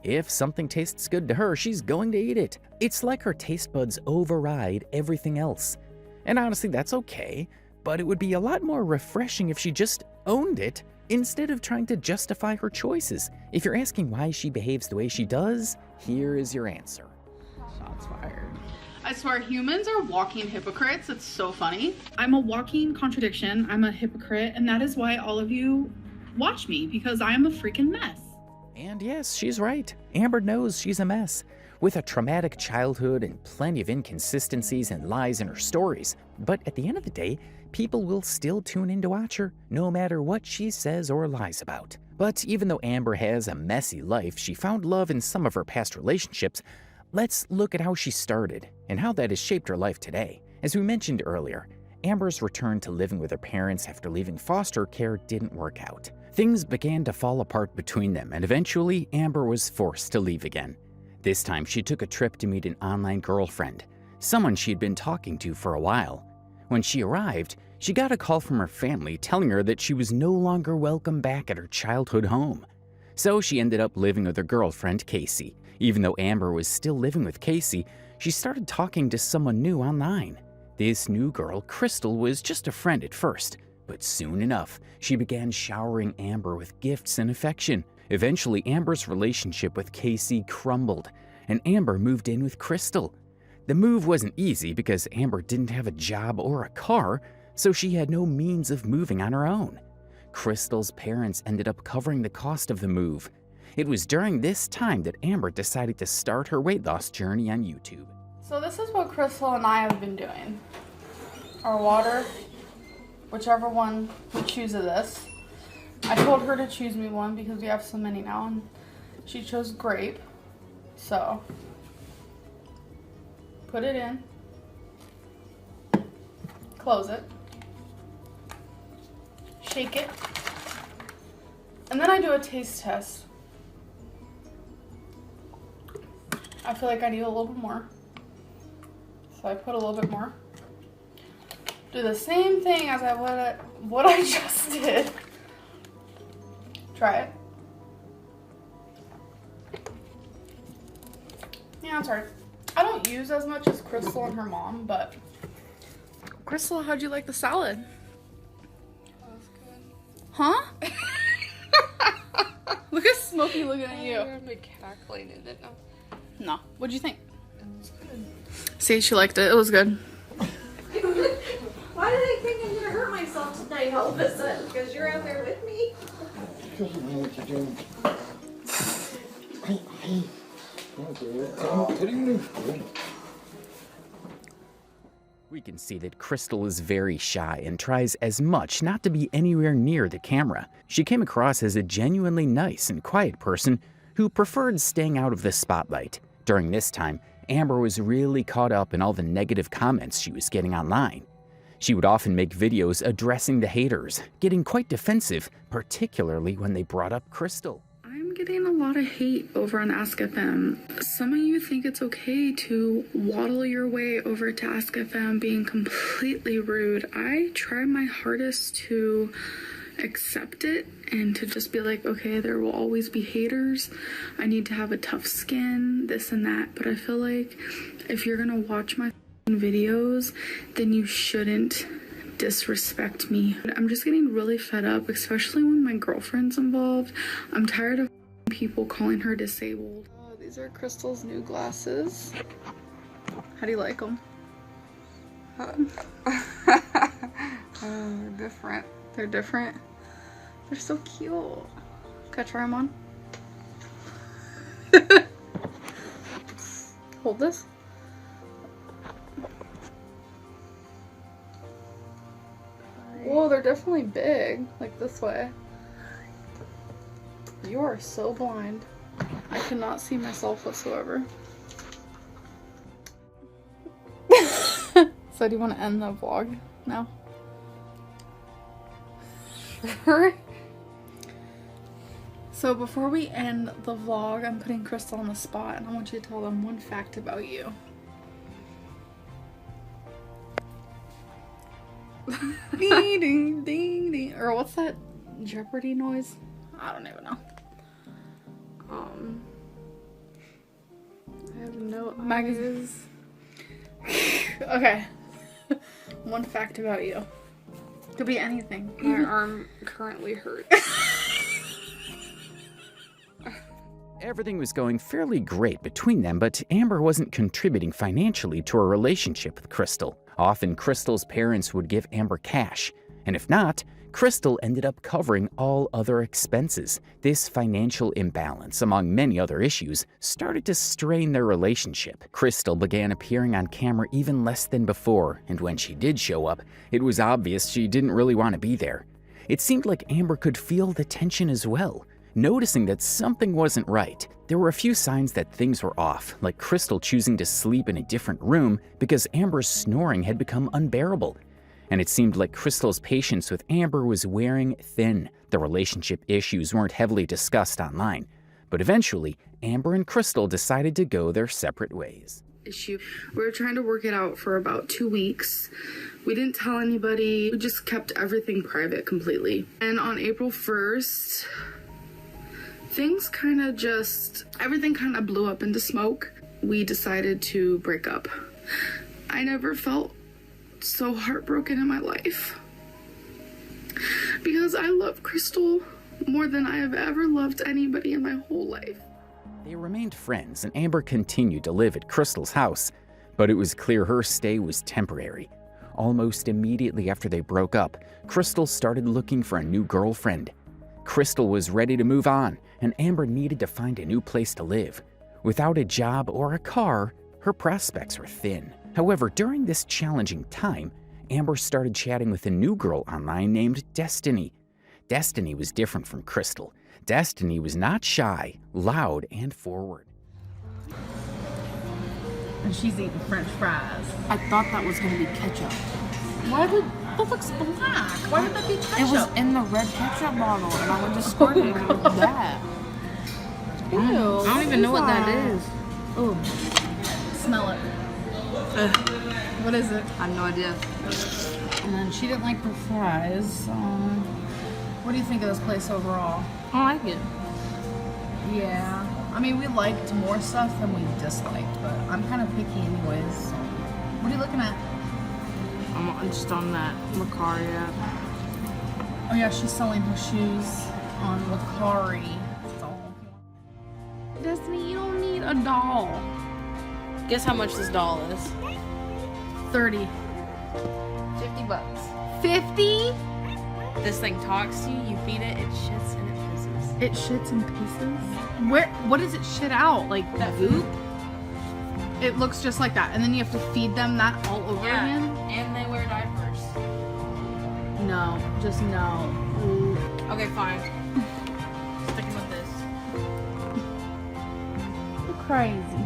If something tastes good to her, she's going to eat it. It's like her taste buds override everything else. And honestly, that's okay, but it would be a lot more refreshing if she just owned it instead of trying to justify her choices. If you're asking why she behaves the way she does, here is your answer. Shots fired. I swear humans are walking hypocrites. It's so funny. I'm a walking contradiction. I'm a hypocrite, and that is why all of you watch me, because I am a freaking mess. And yes, she's right. Amber knows she's a mess. With a traumatic childhood and plenty of inconsistencies and lies in her stories. But at the end of the day, people will still tune in to watch her, no matter what she says or lies about. But even though Amber has a messy life, she found love in some of her past relationships. Let's look at how she started and how that has shaped her life today. As we mentioned earlier, Amber's return to living with her parents after leaving foster care didn't work out. Things began to fall apart between them, and eventually Amber was forced to leave again. This time she took a trip to meet an online girlfriend, someone she'd been talking to for a while. When she arrived, she got a call from her family telling her that she was no longer welcome back at her childhood home. So she ended up living with her girlfriend, Casey. Even though Amber was still living with Casey, she started talking to someone new online. This new girl, Crystal, was just a friend at first, but soon enough, she began showering Amber with gifts and affection. Eventually, Amber's relationship with Casey crumbled, and Amber moved in with Crystal. The move wasn't easy because Amber didn't have a job or a car, so she had no means of moving on her own. Crystal's parents ended up covering the cost of the move. It was during this time that Amber decided to start her weight loss journey on YouTube. So this is what Crystal and I have been doing. Our water, whichever one we choose of this. I told her to choose me one because we have so many now, and she chose grape. So, put it in, close it, shake it, and then I do a taste test. I feel like I need a little bit more, so I put a little bit more. Do the same thing as what I just did. Try it. Yeah, it's alright. I don't use as much as Crystal and her mom, but Crystal, how'd you like the salad? That was good. Huh? Look at Smokey looking at you. I'm cackling in it now. No. What'd you think? It was good. See, she liked it. It was good. Why did I think I'm gonna hurt myself tonight all of a sudden? Because you're out there with me? Because you know what you're doing. Hey. Don't do it. I'm putting you through. We can see that Crystal is very shy and tries as much not to be anywhere near the camera. She came across as a genuinely nice and quiet person who preferred staying out of the spotlight. During this time, Amber was really caught up in all the negative comments she was getting online. She would often make videos addressing the haters, getting quite defensive, particularly when they brought up Crystal. I'm getting a lot of hate over on AskFM. Some of you think it's okay to waddle your way over to AskFM being completely rude. I try my hardest to accept it and to just be like, okay, there will always be haters. I need to have a tough skin, this and that. But I feel like if you're gonna watch my videos, then you shouldn't disrespect me. I'm just getting really fed up, especially when my girlfriend's involved. I'm tired of people calling her disabled. Oh, these are Crystal's new glasses. How do you like them? They're different. They're different. They're so cute. Can I try them on? Hold this. Whoa, they're definitely big. Like this way. You are so blind. I cannot see myself whatsoever. So do you want to end the vlog now? Sure. So before we end the vlog, I'm putting Crystal on the spot and I want you to tell them one fact about you. Ding, ding, ding, ding. Or what's that Jeopardy noise? I don't even know. I have no magazines. Okay. One fact about you. Could be anything. My arm currently hurts. Everything was going fairly great between them, but Amber wasn't contributing financially to her relationship with Crystal. Often, Crystal's parents would give Amber cash, and if not, Crystal ended up covering all other expenses. This financial imbalance, among many other issues, started to strain their relationship. Crystal began appearing on camera even less than before, and when she did show up, it was obvious she didn't really want to be there. It seemed like Amber could feel the tension as well. Noticing that something wasn't right, there were a few signs that things were off, like Crystal choosing to sleep in a different room because Amber's snoring had become unbearable. And it seemed like Crystal's patience with Amber was wearing thin. The relationship issues weren't heavily discussed online, but eventually, Amber and Crystal decided to go their separate ways. We were trying to work it out for about 2 weeks. We didn't tell anybody. We just kept everything private completely. And on April 1st, everything kind of blew up into smoke. We decided to break up. I never felt so heartbroken in my life because I love Crystal more than I have ever loved anybody in my whole life. They remained friends, and Amber continued to live at Crystal's house, but it was clear her stay was temporary. Almost immediately after they broke up, Crystal started looking for a new girlfriend. Crystal was ready to move on, and Amber needed to find a new place to live. Without a job or a car, her prospects were thin. However, during this challenging time, Amber started chatting with a new girl online named Destiny. Destiny was different from Crystal. Destiny was not shy, loud, and forward. And she's eating French fries. I thought that was gonna be ketchup. Why would that looks black? Why would that be ketchup? It was in the red ketchup bottle, and I would just squirt it, and it was that. Ew. I don't even know what that is. Ooh. Smell it. What is it? I have no idea. And then she didn't like the fries. What do you think of this place overall? I like it. Yeah. I mean, we liked more stuff than we disliked, but I'm kind of picky anyways. So. What are you looking at? I'm just on that Macari app. Oh yeah, she's selling her shoes on Macari. So. Destiny, you don't need a doll. Guess how much this doll is? 30. $50. 50? This thing talks to you, you feed it, it shits and it pisses. It shits in pieces? What does it shit out? Like That goop? It looks just like that. And then you have to feed them that all over again? And they wear diapers. No, just no. Ooh. Okay, fine. Sticking with this. You're crazy.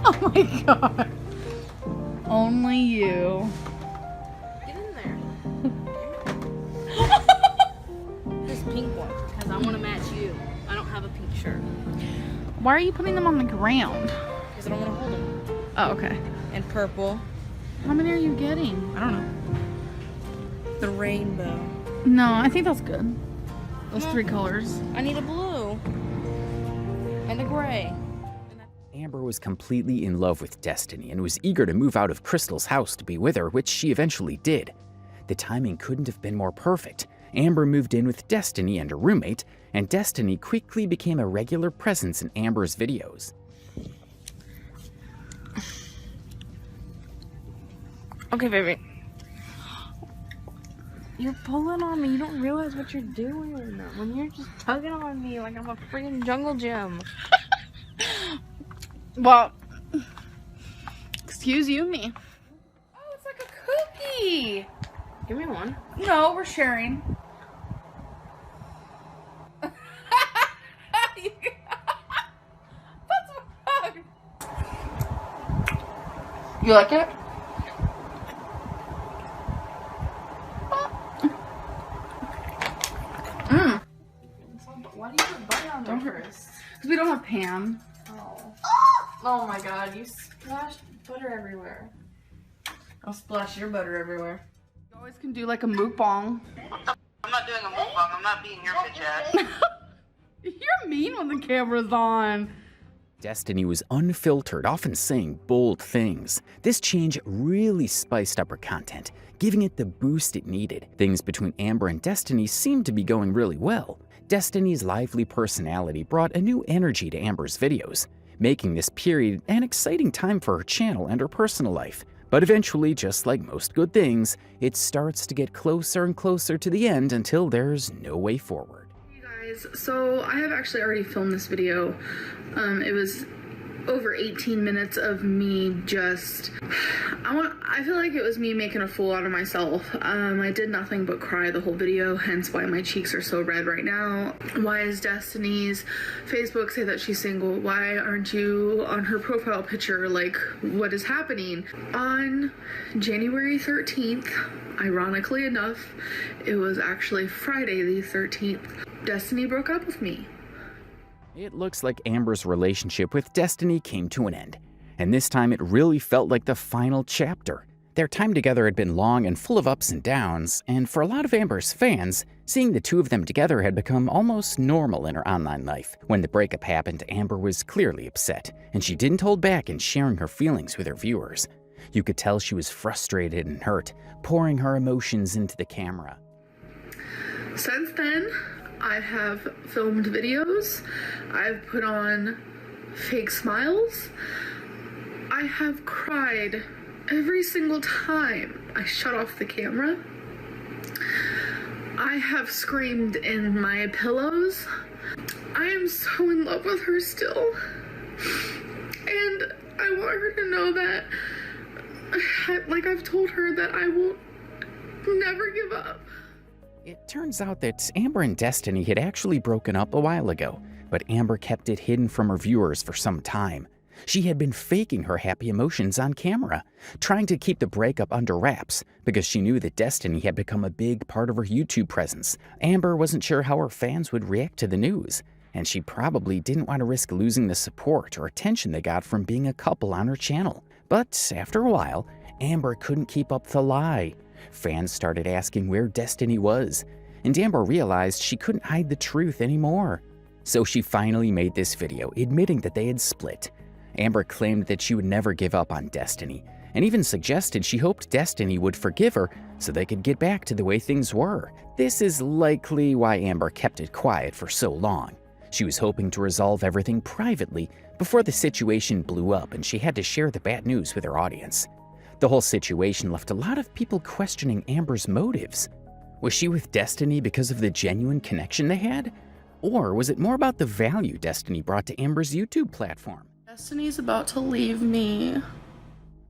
Oh my god. Only you. Get in there. This pink one, because I want to match you. I don't have a pink shirt. Why are you putting them on the ground? Because I don't want to hold them. Oh, okay. And purple. How many are you getting? I don't know. The rainbow. No, I think that's good. Those 3 colors. I need a blue. And a gray. Amber was completely in love with Destiny and was eager to move out of Crystal's house to be with her, which she eventually did. The timing couldn't have been more perfect. Amber moved in with Destiny and her roommate, and Destiny quickly became a regular presence in Amber's videos. Okay, baby. You're pulling on me. You don't realize what you're doing when you're just tugging on me like I'm a freaking jungle gym. Well, excuse you me. Oh, it's like a cookie. Give me one. No, we're sharing. That's wrong. You like it? Why do you put butter on there first? Because we don't have pan. Oh. Oh my god, you splashed butter everywhere. I'll splash your butter everywhere. You always can do like a mukbang. I'm not doing a mukbang. I'm not being your bitch ass. You're mean when the camera's on. Destiny was unfiltered, often saying bold things. This change really spiced up her content, giving it the boost it needed. Things between Amber and Destiny seemed to be going really well. Destiny's lively personality brought a new energy to Amber's videos, making this period an exciting time for her channel and her personal life. But eventually, just like most good things, it starts to get closer and closer to the end until there's no way forward. Hey guys, so I have actually already filmed this video. It was over 18 minutes of me just, I feel like it was me making a fool out of myself. I did nothing but cry the whole video, hence why my cheeks are so red right now. Why is Destiny's Facebook say that she's single? Why aren't you on her profile picture? Like, what is happening? On January 13th, ironically enough, it was actually Friday the 13th, Destiny broke up with me. It looks like Amber's relationship with Destiny came to an end, and this time it really felt like the final chapter. Their time together had been long and full of ups and downs, and for a lot of Amber's fans, seeing the two of them together had become almost normal in her online life. When the breakup happened, Amber was clearly upset, and she didn't hold back in sharing her feelings with her viewers. You could tell she was frustrated and hurt, pouring her emotions into the camera. Since then, I have filmed videos, I've put on fake smiles, I have cried every single time I shut off the camera, I have screamed in my pillows. I am so in love with her still, and I want her to know that, like I've told her, that I will never give up. It turns out that Amber and Destiny had actually broken up a while ago, but Amber kept it hidden from her viewers for some time. She had been faking her happy emotions on camera, trying to keep the breakup under wraps because she knew that Destiny had become a big part of her YouTube presence. Amber wasn't sure how her fans would react to the news, and she probably didn't want to risk losing the support or attention they got from being a couple on her channel. But after a while, Amber couldn't keep up the lie. Fans started asking where Destiny was, and Amber realized she couldn't hide the truth anymore. So she finally made this video admitting that they had split. Amber claimed that she would never give up on Destiny, and even suggested she hoped Destiny would forgive her so they could get back to the way things were. This is likely why Amber kept it quiet for so long. She was hoping to resolve everything privately before the situation blew up and she had to share the bad news with her audience. The whole situation left a lot of people questioning Amber's motives. Was she with Destiny because of the genuine connection they had? Or was it more about the value Destiny brought to Amber's YouTube platform? Destiny's about to leave me.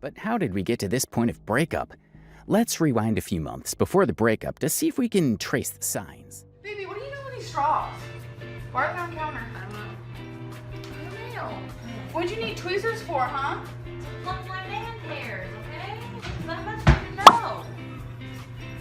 But how did we get to this point of breakup? Let's rewind a few months before the breakup to see if we can trace the signs. Baby, what are you doing with these straws? Why are they on the counter? I don't know. Ew. What'd you need tweezers for, huh? Pluck my man hairs, okay? Not much to know.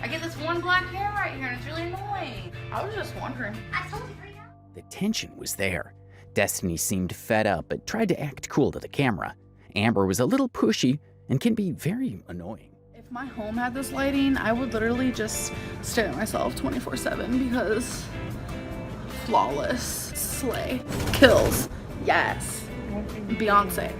I get this one black hair right here and it's really annoying. I was just wondering. I told you, hurry up. The tension was there. Destiny seemed fed up but tried to act cool to the camera. Amber was a little pushy and can be very annoying. If my home had this lighting, I would literally just stare at myself 24/7 because flawless, slay, kills, yes, Beyonce.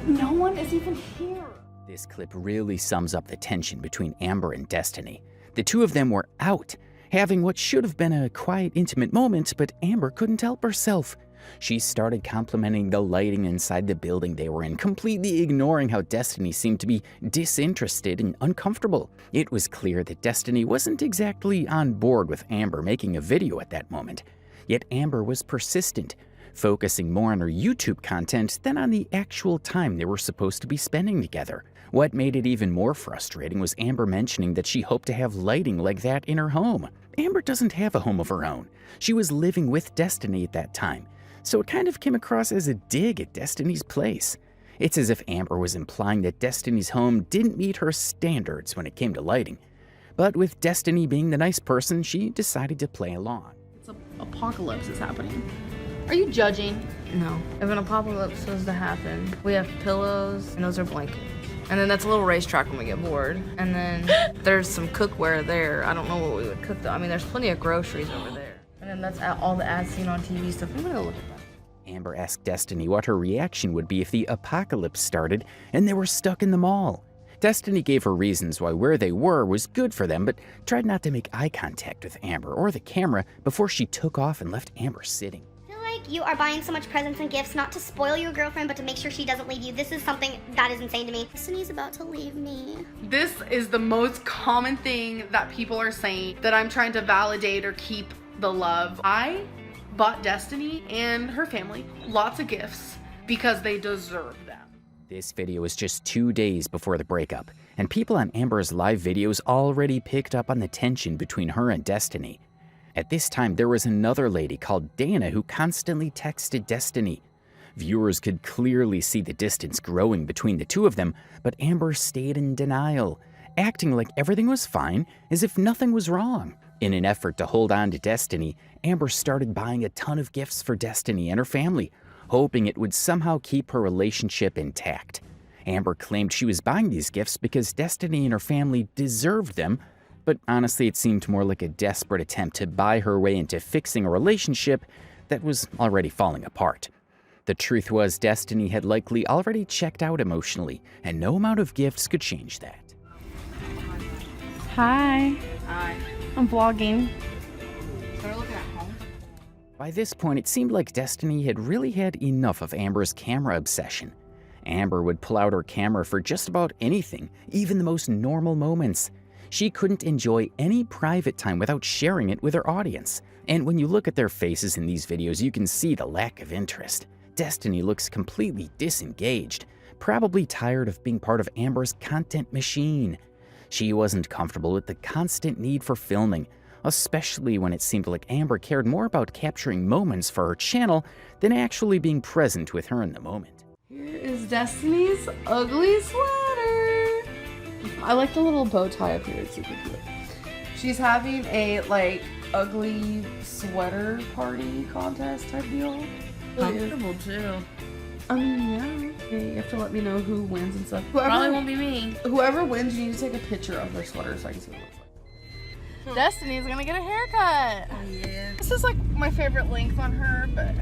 No one is even here. This clip really sums up the tension between Amber and Destiny. The two of them were out, having what should have been a quiet, intimate moment, but Amber couldn't help herself. She started complimenting the lighting inside the building they were in, completely ignoring how Destiny seemed to be disinterested and uncomfortable. It was clear that Destiny wasn't exactly on board with Amber making a video at that moment. Yet Amber was persistent, focusing more on her YouTube content than on the actual time they were supposed to be spending together. What made it even more frustrating was Amber mentioning that she hoped to have lighting like that in her home. Amber doesn't have a home of her own. She was living with Destiny at that time, so it kind of came across as a dig at Destiny's place. It's as if Amber was implying that Destiny's home didn't meet her standards when it came to lighting. But with Destiny being the nice person, she decided to play along. It's an apocalypse is happening. Are you judging? No. If an apocalypse was to happen, we have pillows and those are blankets. And then that's a little racetrack when we get bored. And then there's some cookware there. I don't know what we would cook though. I mean, there's plenty of groceries over there. And then that's all the ads seen on TV stuff. I'm gonna look at that. Amber asked Destiny what her reaction would be if the apocalypse started and they were stuck in the mall. Destiny gave her reasons why where they were was good for them, but tried not to make eye contact with Amber or the camera before she took off and left Amber sitting. You are buying so much presents and gifts not to spoil your girlfriend but to make sure she doesn't leave you. This is something that is insane to me. Destiny's about to leave me. This is the most common thing that people are saying, that I'm trying to validate or keep the love. I bought Destiny and her family lots of gifts because they deserve them. This video was just 2 days before the breakup, and people on Amber's live videos already picked up on the tension between her and Destiny. At this time, there was another lady called Dana who constantly texted Destiny. Viewers could clearly see the distance growing between the two of them, but Amber stayed in denial, acting like everything was fine, as if nothing was wrong. In an effort to hold on to Destiny, Amber started buying a ton of gifts for Destiny and her family, hoping it would somehow keep her relationship intact. Amber claimed she was buying these gifts because Destiny and her family deserved them, but honestly it seemed more like a desperate attempt to buy her way into fixing a relationship that was already falling apart. The truth was Destiny had likely already checked out emotionally, and no amount of gifts could change that. Hi. Hi. I'm vlogging. So we're looking at home. By this point, it seemed like Destiny had really had enough of Amber's camera obsession. Amber would pull out her camera for just about anything, even the most normal moments. She couldn't enjoy any private time without sharing it with her audience. And when you look at their faces in these videos, you can see the lack of interest. Destiny looks completely disengaged, probably tired of being part of Amber's content machine. She wasn't comfortable with the constant need for filming, especially when it seemed like Amber cared more about capturing moments for her channel than actually being present with her in the moment. Here is Destiny's ugly sweater. I like the little bow tie up here, it's super cute. She's having a ugly sweater party contest type deal. Comfortable too. I mean, yeah. Okay, you have to let me know who wins and stuff. Probably won't be me. Whoever wins, you need to take a picture of their sweater so I can see what it looks like. Destiny's gonna get a haircut. Oh yeah. This is my favorite length on her, but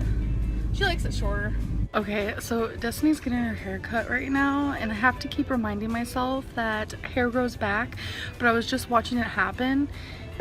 she likes it shorter. Okay, so Destiny's getting her haircut right now, and I have to keep reminding myself that hair grows back, but I was just watching it happen,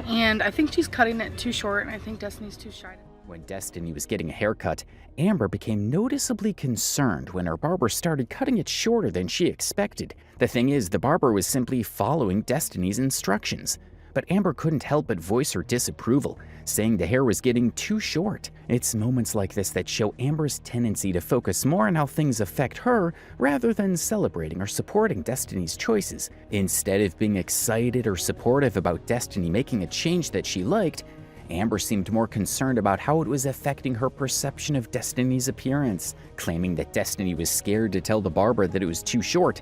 and I think she's cutting it too short, and I think Destiny's too shy. When Destiny was getting a haircut, Amber became noticeably concerned when her barber started cutting it shorter than she expected. The thing is, the barber was simply following Destiny's instructions. But Amber couldn't help but voice her disapproval, saying the hair was getting too short. It's moments like this that show Amber's tendency to focus more on how things affect her rather than celebrating or supporting Destiny's choices. Instead of being excited or supportive about Destiny making a change that she liked, Amber seemed more concerned about how it was affecting her perception of Destiny's appearance. Claiming that Destiny was scared to tell the barber that it was too short,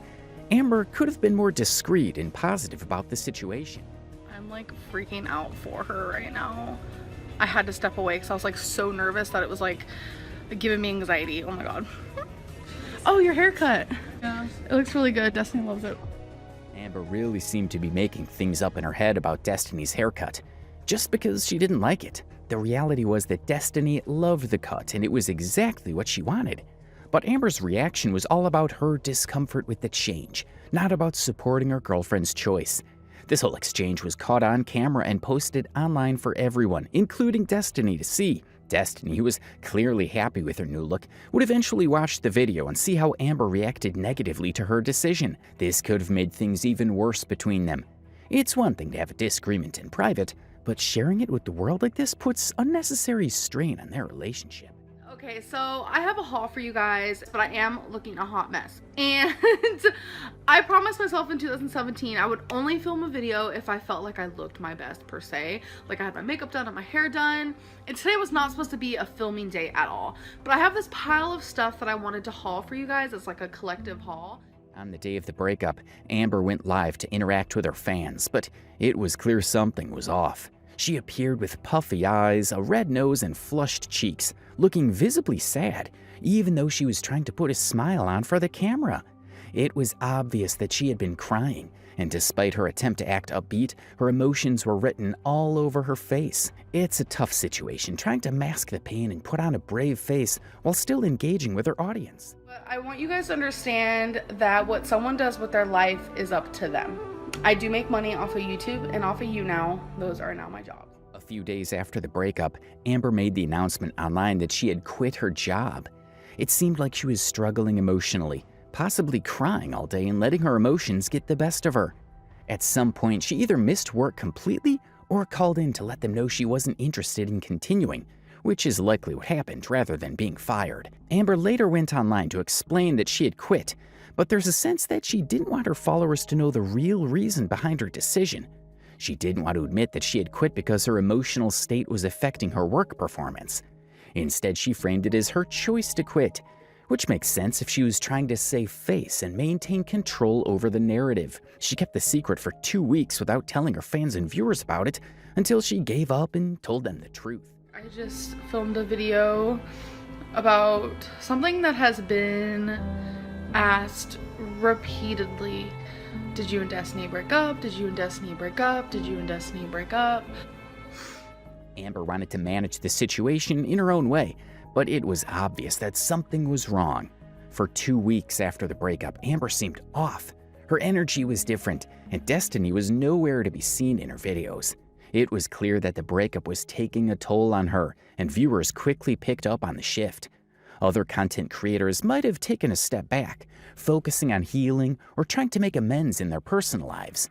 Amber could have been more discreet and positive about the situation. I'm like freaking out for her right now. I had to step away because I was like so nervous that it was like giving me anxiety. Oh my god. Oh, your haircut. Yeah, it looks really good. Destiny loves it. Amber really seemed to be making things up in her head about Destiny's haircut, just because she didn't like it. The reality was that Destiny loved the cut and it was exactly what she wanted. But Amber's reaction was all about her discomfort with the change, not about supporting her girlfriend's choice. This whole exchange was caught on camera and posted online for everyone, including Destiny, to see. Destiny, who was clearly happy with her new look, would eventually watch the video and see how Amber reacted negatively to her decision. This could have made things even worse between them. It's one thing to have a disagreement in private, but sharing it with the world like this puts unnecessary strain on their relationship. Okay, so I have a haul for you guys, but I am looking a hot mess. And I promised myself in 2017 I would only film a video if I felt like I looked my best per se. Like I had my makeup done and my hair done. And today was not supposed to be a filming day at all. But I have this pile of stuff that I wanted to haul for you guys. It's like a collective haul. On the day of the breakup, Amber went live to interact with her fans, but it was clear something was off. She appeared with puffy eyes, a red nose, and flushed cheeks, looking visibly sad, even though she was trying to put a smile on for the camera. It was obvious that she had been crying, and despite her attempt to act upbeat, her emotions were written all over her face. It's a tough situation, trying to mask the pain and put on a brave face while still engaging with her audience. But I want you guys to understand that what someone does with their life is up to them. I do make money off of YouTube and off of you now. Those are now my jobs. A few days after the breakup, Amber made the announcement online that she had quit her job. It seemed like she was struggling emotionally, possibly crying all day and letting her emotions get the best of her. At some point, she either missed work completely or called in to let them know she wasn't interested in continuing, which is likely what happened rather than being fired. Amber later went online to explain that she had quit, but there's a sense that she didn't want her followers to know the real reason behind her decision. She didn't want to admit that she had quit because her emotional state was affecting her work performance. Instead, she framed it as her choice to quit, which makes sense if she was trying to save face and maintain control over the narrative. She kept the secret for 2 weeks without telling her fans and viewers about it until she gave up and told them the truth. I just filmed a video about something that has been asked repeatedly. Did you and Destiny break up? Did you and Destiny break up? Did you and Destiny break up? Amber wanted to manage the situation in her own way, but it was obvious that something was wrong. For 2 weeks after the breakup, Amber seemed off. Her energy was different, and Destiny was nowhere to be seen in her videos. It was clear that the breakup was taking a toll on her, and viewers quickly picked up on the shift. Other content creators might have taken a step back, focusing on healing or trying to make amends in their personal lives.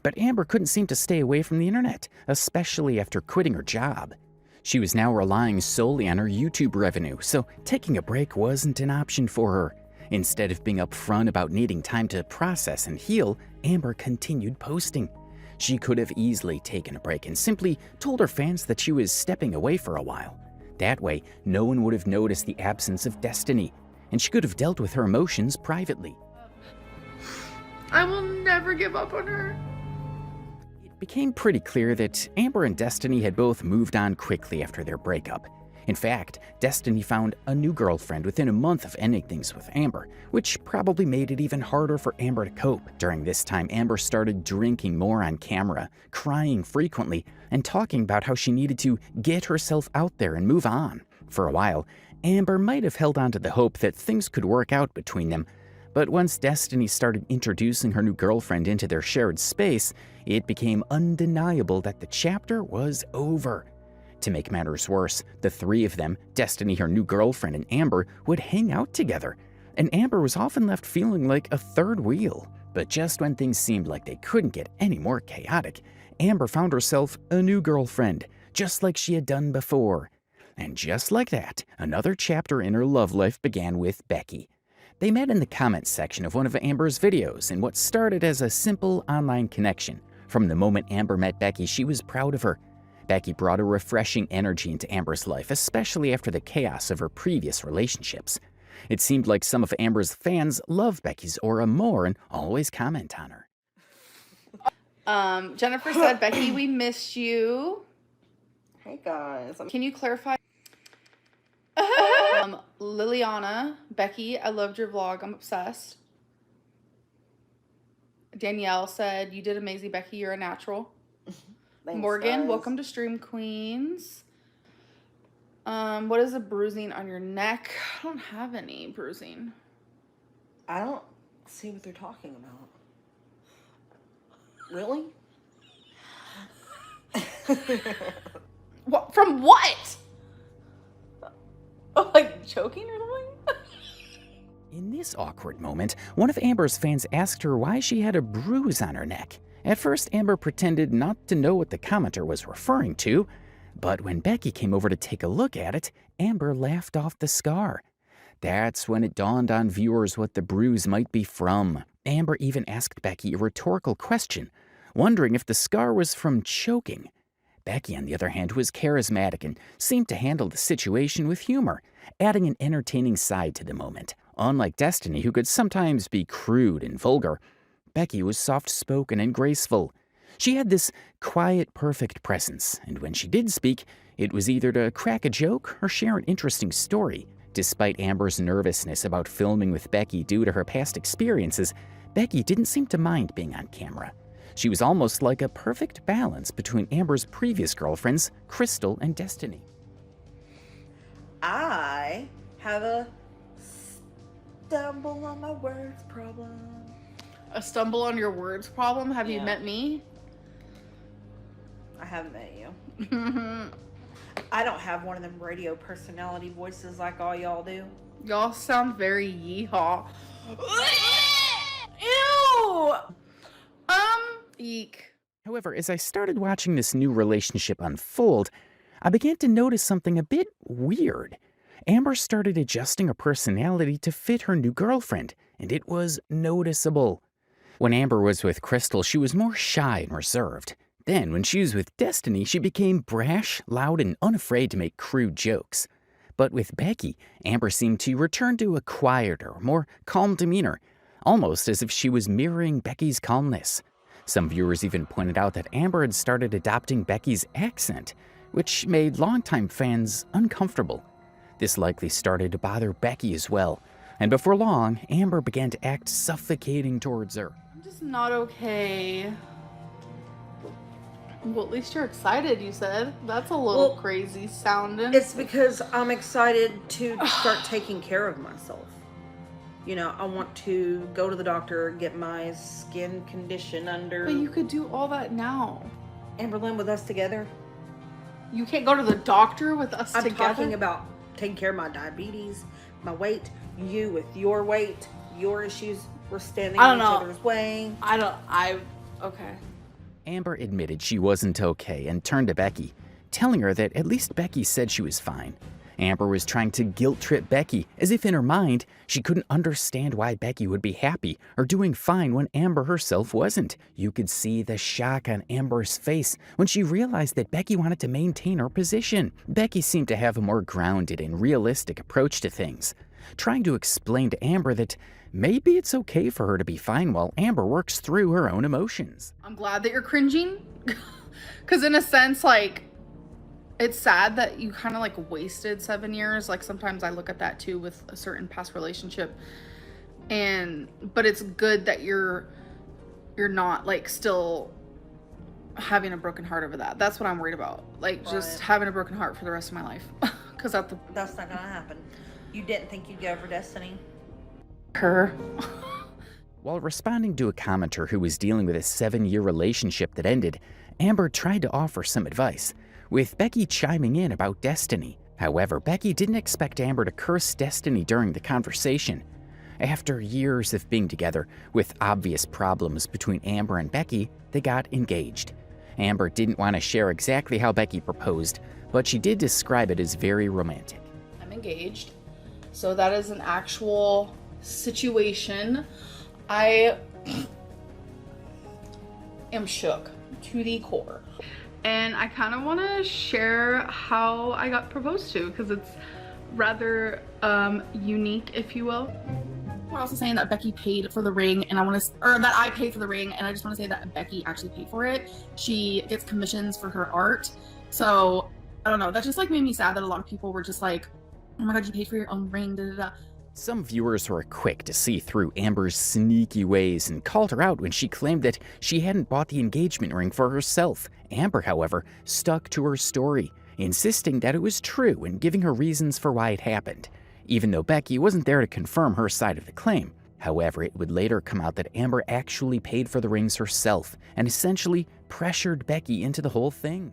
But Amber couldn't seem to stay away from the internet, especially after quitting her job. She was now relying solely on her YouTube revenue, so taking a break wasn't an option for her. Instead of being upfront about needing time to process and heal, Amber continued posting. She could have easily taken a break and simply told her fans that she was stepping away for a while. That way, no one would have noticed the absence of Destiny, and she could have dealt with her emotions privately. I will never give up on her. It became pretty clear that Amber and Destiny had both moved on quickly after their breakup. In fact, Destiny found a new girlfriend within a month of ending things with Amber, which probably made it even harder for Amber to cope. During this time, Amber started drinking more on camera, crying frequently, and talking about how she needed to get herself out there and move on. For a while, Amber might have held on to the hope that things could work out between them, but once Destiny started introducing her new girlfriend into their shared space, it became undeniable that the chapter was over. To make matters worse, the three of them, Destiny, her new girlfriend, and Amber, would hang out together, and Amber was often left feeling like a third wheel. But just when things seemed like they couldn't get any more chaotic, Amber found herself a new girlfriend, just like she had done before. And just like that, another chapter in her love life began with Becky. They met in the comments section of one of Amber's videos in what started as a simple online connection. From the moment Amber met Becky, she was proud of her. Becky brought a refreshing energy into Amber's life, especially after the chaos of her previous relationships. It seemed like some of Amber's fans love Becky's aura more and always comment on her. Jennifer said, Becky, we missed you. Hey guys. Can you clarify? Liliana, Becky, I loved your vlog. I'm obsessed. Danielle said, you did amazing, Becky. You're a natural. Thanks, Morgan, guys. welcome to Stream Queens. What is the bruising on your neck? I don't have any bruising. I don't see what they're talking about. Really? What? From what? Oh, like choking or something? In this awkward moment, one of Amber's fans asked her why she had a bruise on her neck. At first, Amber pretended not to know what the commenter was referring to, but when Becky came over to take a look at it, Amber laughed off the scar. That's when it dawned on viewers what the bruise might be from. Amber even asked Becky a rhetorical question, wondering if the scar was from choking. Becky, on the other hand, was charismatic and seemed to handle the situation with humor, adding an entertaining side to the moment. Unlike Destiny, who could sometimes be crude and vulgar, Becky was soft-spoken and graceful. She had this quiet, perfect presence, and when she did speak, it was either to crack a joke or share an interesting story. Despite Amber's nervousness about filming with Becky due to her past experiences, Becky didn't seem to mind being on camera. She was almost like a perfect balance between Amber's previous girlfriends, Crystal and Destiny. I have a stumble on my words problem. A stumble on your words problem? Have you Yeah. met me? I haven't met you. I don't have one of them radio personality voices like all y'all do. Y'all sound very yeehaw. Ew! Eek. However, as I started watching this new relationship unfold, I began to notice something a bit weird. Amber started adjusting her personality to fit her new girlfriend, and it was noticeable. When Amber was with Crystal, she was more shy and reserved. Then, when she was with Destiny, she became brash, loud, and unafraid to make crude jokes. But with Becky, Amber seemed to return to a quieter, more calm demeanor, almost as if she was mirroring Becky's calmness. Some viewers even pointed out that Amber had started adopting Becky's accent, which made longtime fans uncomfortable. This likely started to bother Becky as well, and before long, Amber began to act suffocating towards her. I'm just not okay. Well, at least you're excited, you said. That's a little crazy sounding. It's because I'm excited to start taking care of myself. You know, I want to go to the doctor, get my skin condition under. But you could do all that now. Amberlynn, with us together. You can't go to the doctor with us I'm together? talking about taking care of my diabetes, my weight, you with your weight, your issues. We're standing in each other's way. Okay. Amber admitted she wasn't okay and turned to Becky, telling her that at least Becky said she was fine. Amber was trying to guilt-trip Becky, as if in her mind, she couldn't understand why Becky would be happy or doing fine when Amber herself wasn't. You could see the shock on Amber's face when she realized that Becky wanted to maintain her position. Becky seemed to have a more grounded and realistic approach to things, trying to explain to Amber that maybe it's okay for her to be fine while Amber works through her own emotions. I'm glad that you're cringing. Because in a sense, like, it's sad that you kind of like wasted 7 years. Like sometimes I look at that too with a certain past relationship. But it's good that you're not like still having a broken heart over that. That's what I'm worried about. Like just having a broken heart for the rest of my life. Because that's not gonna happen. You didn't think you'd go for Destiny? her. While responding to a commenter who was dealing with a 7-year relationship that ended, Amber tried to offer some advice, with Becky chiming in about Destiny. However, Becky didn't expect Amber to curse Destiny during the conversation. After years of being together, with obvious problems between Amber and Becky, they got engaged. Amber didn't want to share exactly how Becky proposed, but she did describe it as very romantic. I'm engaged, so that is an actual situation. I am shook to the core. And I kind of want to share how I got proposed to, because it's rather unique, if you will. We're also saying that Becky paid for the ring, and that I paid for the ring, and I just want to say that Becky actually paid for it. She gets commissions for her art, so I don't know. That just like made me sad that a lot of people were just like, "Oh my god, you paid for your own ring." Da da da. Some viewers were quick to see through Amber's sneaky ways and called her out when she claimed that she hadn't bought the engagement ring for herself. Amber, however, stuck to her story, insisting that it was true and giving her reasons for why it happened, even though Becky wasn't there to confirm her side of the claim. However, it would later come out that Amber actually paid for the rings herself and essentially pressured Becky into the whole thing.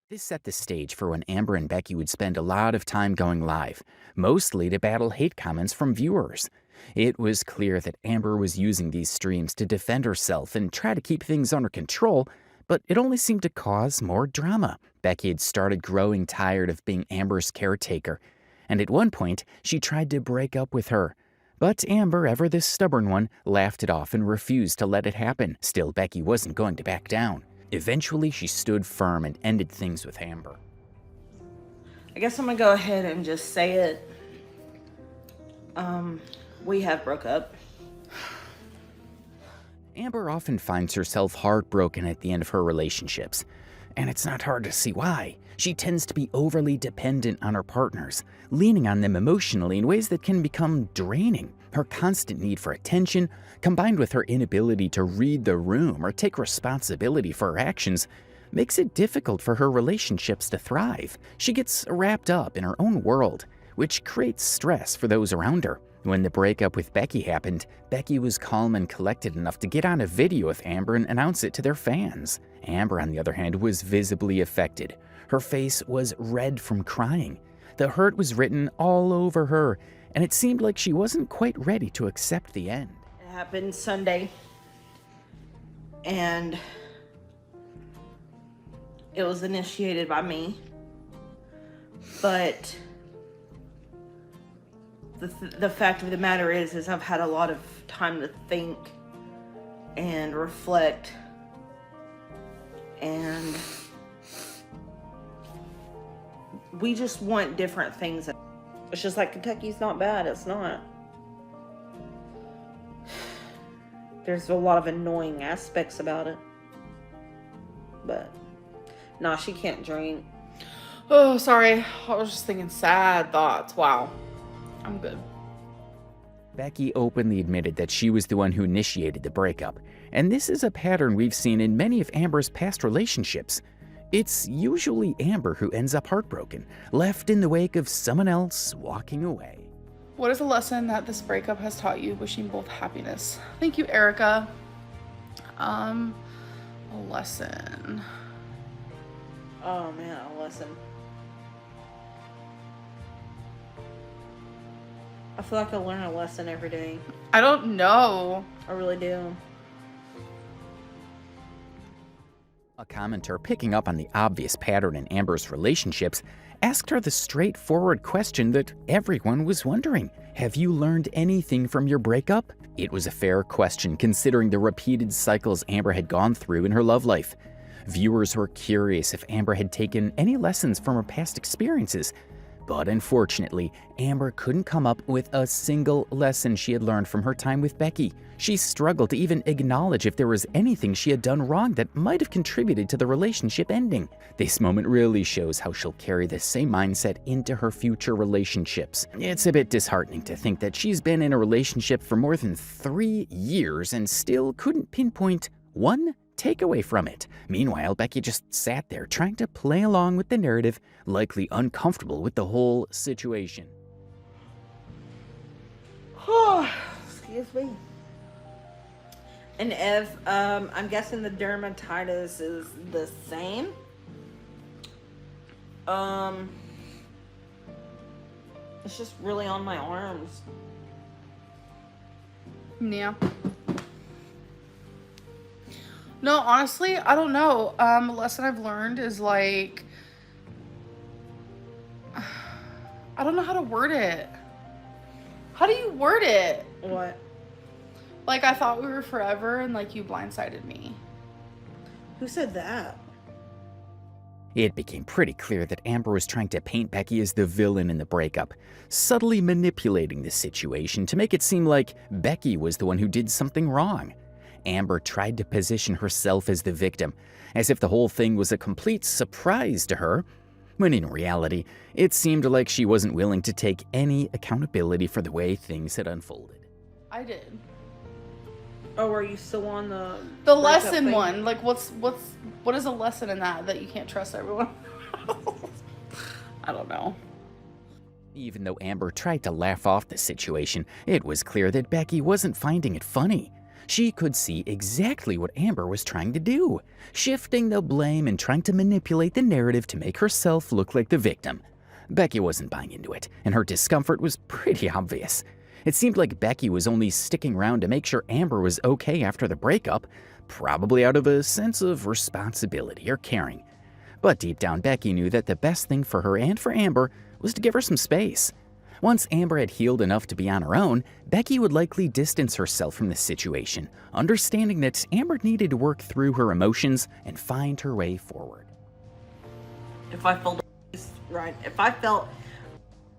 This set the stage for when Amber and Becky would spend a lot of time going live, mostly to battle hate comments from viewers. It was clear that Amber was using these streams to defend herself and try to keep things under control, but it only seemed to cause more drama. Becky had started growing tired of being Amber's caretaker, and at one point, she tried to break up with her. But Amber, ever the stubborn one, laughed it off and refused to let it happen. Still, Becky wasn't going to back down. Eventually, she stood firm and ended things with Amber. I guess I'm gonna go ahead and just say it. We have broke up. Amber often finds herself heartbroken at the end of her relationships, and it's not hard to see why. She tends to be overly dependent on her partners, leaning on them emotionally in ways that can become draining. Her constant need for attention, combined with her inability to read the room or take responsibility for her actions, makes it difficult for her relationships to thrive. She gets wrapped up in her own world, which creates stress for those around her. When the breakup with Becky happened, Becky was calm and collected enough to get on a video with Amber and announce it to their fans. Amber, on the other hand, was visibly affected. Her face was red from crying. The hurt was written all over her, and it seemed like she wasn't quite ready to accept the end. It happened Sunday, and it was initiated by me, but the fact of the matter is I've had a lot of time to think and reflect, and we just want different things. It's just like Kentucky's not bad. It's not. There's a lot of annoying aspects about it. But, nah, she can't drink. Oh, sorry. I was just thinking sad thoughts. Wow. I'm good. Becky openly admitted that she was the one who initiated the breakup, and this is a pattern we've seen in many of Amber's past relationships. It's usually Amber who ends up heartbroken, left in the wake of someone else walking away. What is a lesson that this breakup has taught you? Wishing both happiness. Thank you, Erica. A lesson. Oh man, a lesson. I feel like I learn a lesson every day. I don't know. I really do. A commenter picking up on the obvious pattern in Amber's relationships asked her the straightforward question that everyone was wondering. Have you learned anything from your breakup? It was a fair question considering the repeated cycles Amber had gone through in her love life. Viewers were curious if Amber had taken any lessons from her past experiences. But unfortunately, Amber couldn't come up with a single lesson she had learned from her time with Becky. She struggled to even acknowledge if there was anything she had done wrong that might have contributed to the relationship ending. This moment really shows how she'll carry the same mindset into her future relationships. It's a bit disheartening to think that she's been in a relationship for more than 3 years and still couldn't pinpoint one takeaway from it. Meanwhile, Becky just sat there trying to play along with the narrative, likely uncomfortable with the whole situation. Excuse me. And if, I'm guessing the dermatitis is the same. It's just really on my arms. Yeah. No, honestly, I don't know. A lesson I've learned is like, I don't know how to word it. How do you word it? What? Like, I thought we were forever and like you blindsided me. Who said that? It became pretty clear that Amber was trying to paint Becky as the villain in the breakup, subtly manipulating the situation to make it seem like Becky was the one who did something wrong. Amber tried to position herself as the victim, as if the whole thing was a complete surprise to her, when in reality, it seemed like she wasn't willing to take any accountability for the way things had unfolded. I did. Oh, are you still on the lesson thing? one? Like, what is a lesson in that you can't trust everyone? I don't know. Even though Amber tried to laugh off the situation, it was clear that Becky wasn't finding it funny. She could see exactly what Amber was trying to do, shifting the blame and trying to manipulate the narrative to make herself look like the victim. Becky wasn't buying into it, and her discomfort was pretty obvious. It seemed like Becky was only sticking around to make sure Amber was okay after the breakup, probably out of a sense of responsibility or caring. But deep down, Becky knew that the best thing for her and for Amber was to give her some space. Once Amber had healed enough to be on her own, Becky would likely distance herself from the situation, understanding that Amber needed to work through her emotions and find her way forward. If I felt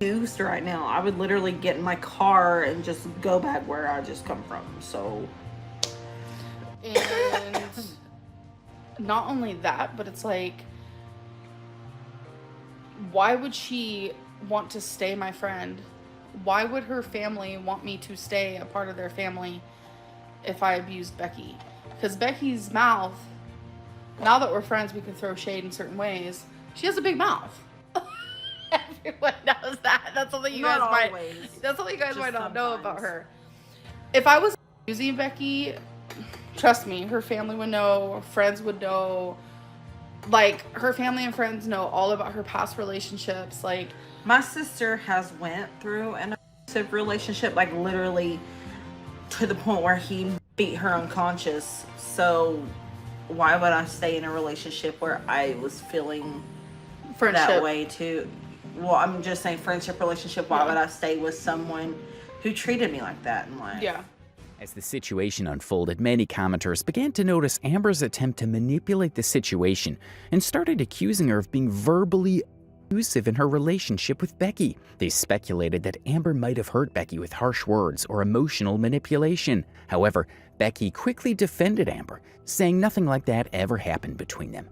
used right now, I would literally get in my car and just go back where I just come from. So, and not only that, but it's like, why would she want to stay my friend? Why would her family want me to stay a part of their family if I abused Becky? Because Becky's mouth, now that we're friends, we can throw shade in certain ways. She has a big mouth. Everyone knows that. That's something you guys might not know about her. If I was abusing Becky, trust me, her family would know, friends would know. Like, her family and friends know all about her past relationships. Like, my sister has went through an abusive relationship, like literally to the point where he beat her unconscious. So why would I stay in a relationship where I was feeling that way too? Well, I'm just saying friendship relationship. Why would I stay with someone who treated me like that in life? Yeah. As the situation unfolded, many commenters began to notice Amber's attempt to manipulate the situation and started accusing her of being verbally abusive in her relationship with Becky. They speculated that Amber might have hurt Becky with harsh words or emotional manipulation. However, Becky quickly defended Amber, saying nothing like that ever happened between them.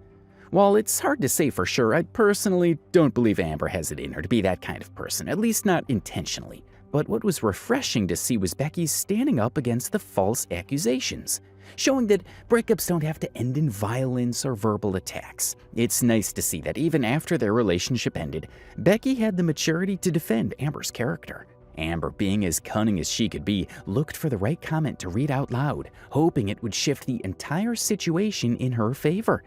While it's hard to say for sure, I personally don't believe Amber has it in her to be that kind of person, at least not intentionally. But what was refreshing to see was Becky standing up against the false accusations, showing that breakups don't have to end in violence or verbal attacks. It's nice to see that even after their relationship ended, Becky had the maturity to defend Amber's character. Amber, being as cunning as she could be, looked for the right comment to read out loud, hoping it would shift the entire situation in her favor.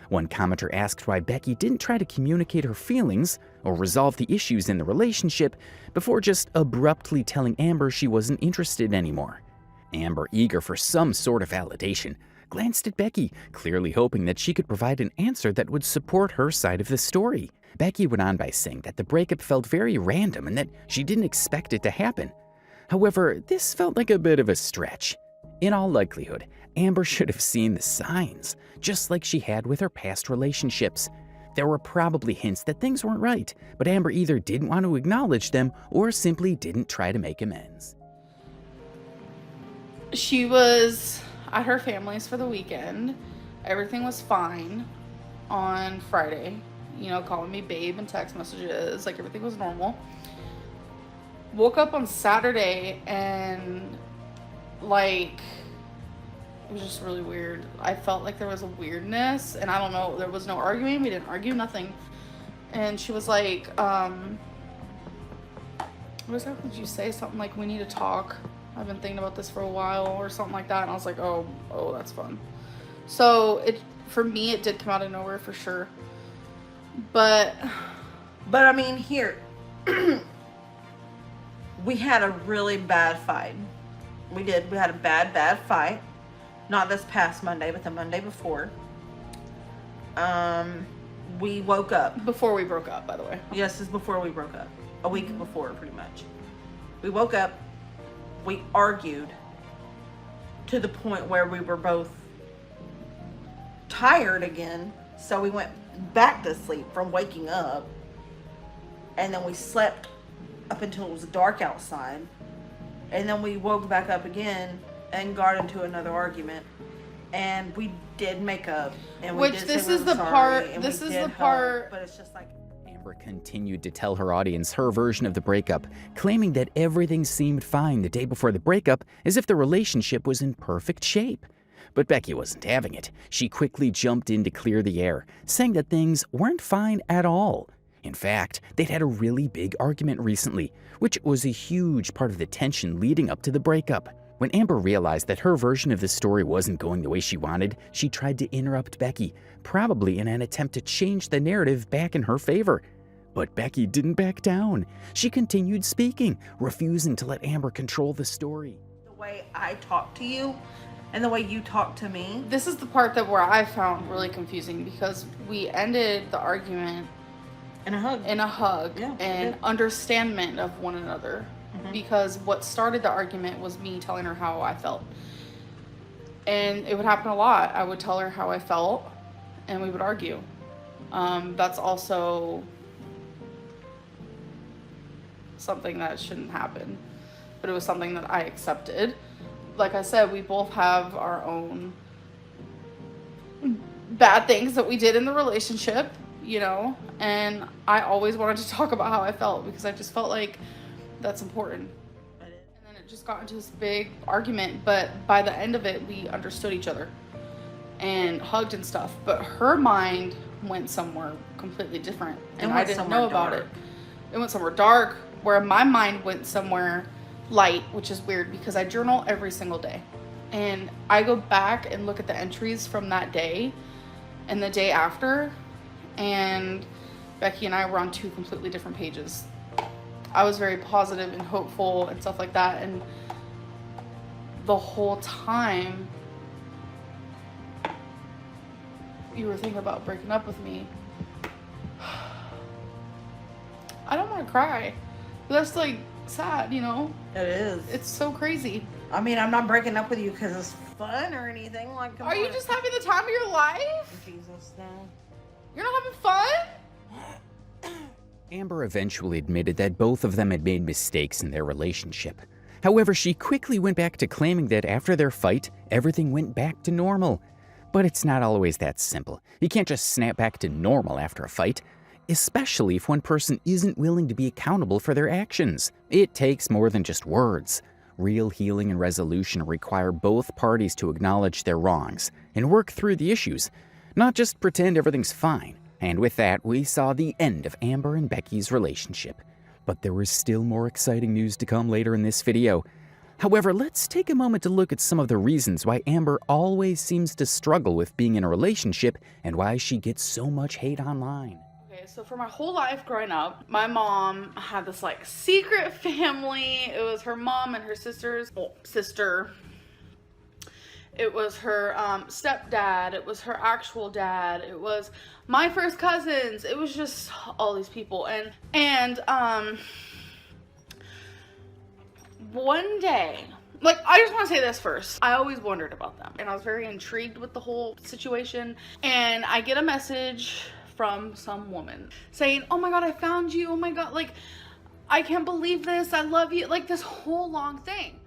One commenter asked why Becky didn't try to communicate her feelings or resolve the issues in the relationship before just abruptly telling Amber she wasn't interested anymore. Amber, eager for some sort of validation, glanced at Becky, clearly hoping that she could provide an answer that would support her side of the story. Becky went on by saying that the breakup felt very random and that she didn't expect it to happen. However, this felt like a bit of a stretch. In all likelihood, Amber should have seen the signs, just like she had with her past relationships. There were probably hints that things weren't right, but Amber either didn't want to acknowledge them or simply didn't try to make amends. She was at her family's for the weekend. Everything was fine on Friday. You know, calling me babe and text messages, like everything was normal. Woke up on Saturday and like was just really weird. I felt like there was a weirdness, and I don't know, there was no arguing. We didn't argue, nothing. And she was like, what did you say? Something like, we need to talk. I've been thinking about this for a while, or something like that. And I was like, oh, that's fun. So for me, it did come out of nowhere for sure. But I mean, here, we had a really bad fight. We did. We had a bad fight. Not this past Monday, but the Monday before. We woke up. Before we broke up, by the way. Yes, this is before we broke up. A week before, pretty much. We woke up. We argued to the point where we were both tired again. So we went back to sleep from waking up. And then we slept up until it was dark outside. And then we woke back up again and got into another argument. And we did make up. And we did say we were sorry, and this we is did the hug, part. But it's just like, Amber continued to tell her audience her version of the breakup, claiming that everything seemed fine the day before the breakup, as if the relationship was in perfect shape. But Becky wasn't having it. She quickly jumped in to clear the air, saying that things weren't fine at all. In fact, they'd had a really big argument recently, which was a huge part of the tension leading up to the breakup. When Amber realized that her version of the story wasn't going the way she wanted, she tried to interrupt Becky, probably in an attempt to change the narrative back in her favor. But Becky didn't back down. She continued speaking, refusing to let Amber control the story. the way I talk to you and the way you talk to me. This is the part where I found really confusing, because we ended the argument And a hug. in a hug Yeah, we and did. understanding of one another. Because what started the argument was me telling her how I felt. And it would happen a lot. I would tell her how I felt, and we would argue. That's also something that shouldn't happen. But it was something that I accepted. Like I said, we both have our own bad things that we did in the relationship, you know? And I always wanted to talk about how I felt, because I just felt like that's important. And then it just got into this big argument, but by the end of it, we understood each other and hugged and stuff. But her mind went somewhere completely different, and I didn't know about it. It went somewhere dark, where my mind went somewhere light, which is weird because I journal every single day. And I go back and look at the entries from that day and the day after, and Becky and I were on two completely different pages. I was very positive and hopeful and stuff like that, and the whole time you were thinking about breaking up with me. I don't want to cry, but that's like sad, you know? It is. It's so crazy. I mean, I'm not breaking up with you because it's fun or anything. Like, come Are you on. just having the time of your life? Jesus, no. You're not having fun? Amber eventually admitted that both of them had made mistakes in their relationship. However, she quickly went back to claiming that after their fight, everything went back to normal. But it's not always that simple. You can't just snap back to normal after a fight, especially if one person isn't willing to be accountable for their actions. It takes more than just words. Real healing and resolution require both parties to acknowledge their wrongs and work through the issues, not just pretend everything's fine. And with that, we saw the end of Amber and Becky's relationship. But there was still more exciting news to come later in this video. However, let's take a moment to look at some of the reasons why Amber always seems to struggle with being in a relationship and why she gets so much hate online. Okay, so for my whole life growing up, my mom had this like secret family. It was her mom and her sister. It was her stepdad. It was her actual dad. It was my first cousins. It was just all these people. And one day, like, I just want to say this first. I always wondered about them, and I was very intrigued with the whole situation. And I get a message from some woman saying, "Oh my God, I found you. Oh my God, like, I can't believe this. I love you." Like, this whole long thing.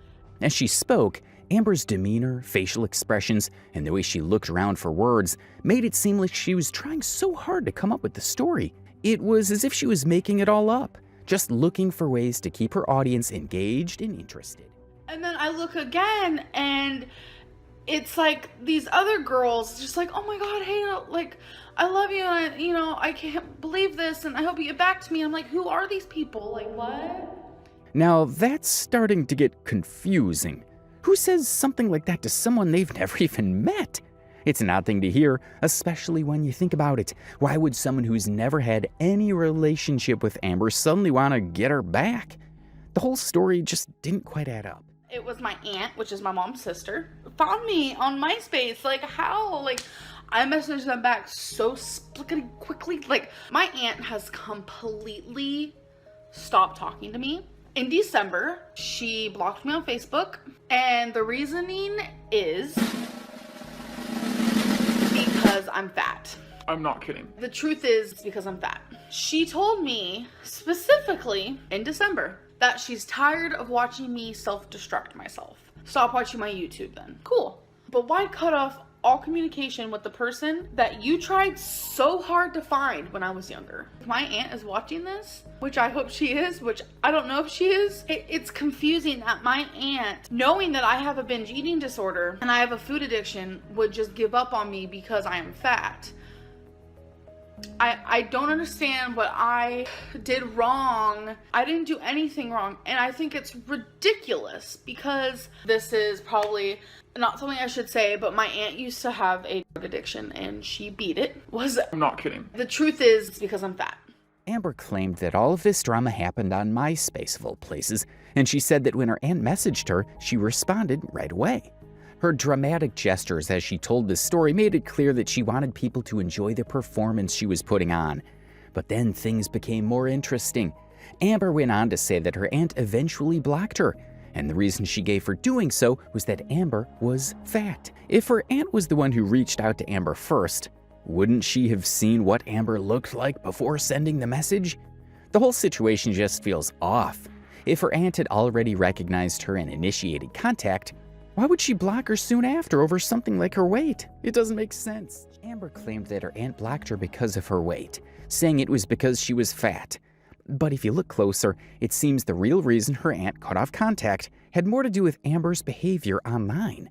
As she spoke, Amber's demeanor, facial expressions, and the way she looked around for words made it seem like she was trying so hard to come up with the story. It was as if she was making it all up, just looking for ways to keep her audience engaged and interested. And then I look again, and it's like these other girls just like, oh my god, hey, like, I love you, and I can't believe this, and I hope you get back to me. I'm like, who are these people? Like, what? Now that's starting to get confusing. Who says something like that to someone they've never even met? It's an odd thing to hear, especially when you think about it. Why would someone who's never had any relationship with Amber suddenly want to get her back? The whole story just didn't quite add up. It was my aunt, which is my mom's sister, found me on MySpace. Like, how? Like, I messaged them back so splickety quickly. Like, my aunt has completely stopped talking to me. In December, she blocked me on Facebook, and the reasoning is because I'm fat. I'm not kidding. The truth is it's because I'm fat. She told me specifically in December that she's tired of watching me self-destruct myself. Stop watching my YouTube then. Cool. But why cut off all communication with the person that you tried so hard to find when I was younger? If my aunt is watching this, which I hope she is, which I don't know if she is, it's confusing that my aunt, knowing that I have a binge eating disorder and I have a food addiction, would just give up on me because I am fat. I don't understand what I did wrong. I didn't do anything wrong, and I think it's ridiculous because this is probably not something I should say, but my aunt used to have a drug addiction and she beat it. I'm not kidding. The truth is it's because I'm fat. Amber claimed that all of this drama happened on MySpace of all places, and she said that when her aunt messaged her, she responded right away. Her dramatic gestures as she told this story made it clear that she wanted people to enjoy the performance she was putting on. But then things became more interesting. Amber went on to say that her aunt eventually blocked her, and the reason she gave for doing so was that Amber was fat. If her aunt was the one who reached out to Amber first, wouldn't she have seen what Amber looked like before sending the message? The whole situation just feels off. If her aunt had already recognized her and initiated contact, why would she block her soon after over something like her weight? It doesn't make sense. Amber claimed that her aunt blocked her because of her weight, saying it was because she was fat. But if you look closer, it seems the real reason her aunt cut off contact had more to do with Amber's behavior online.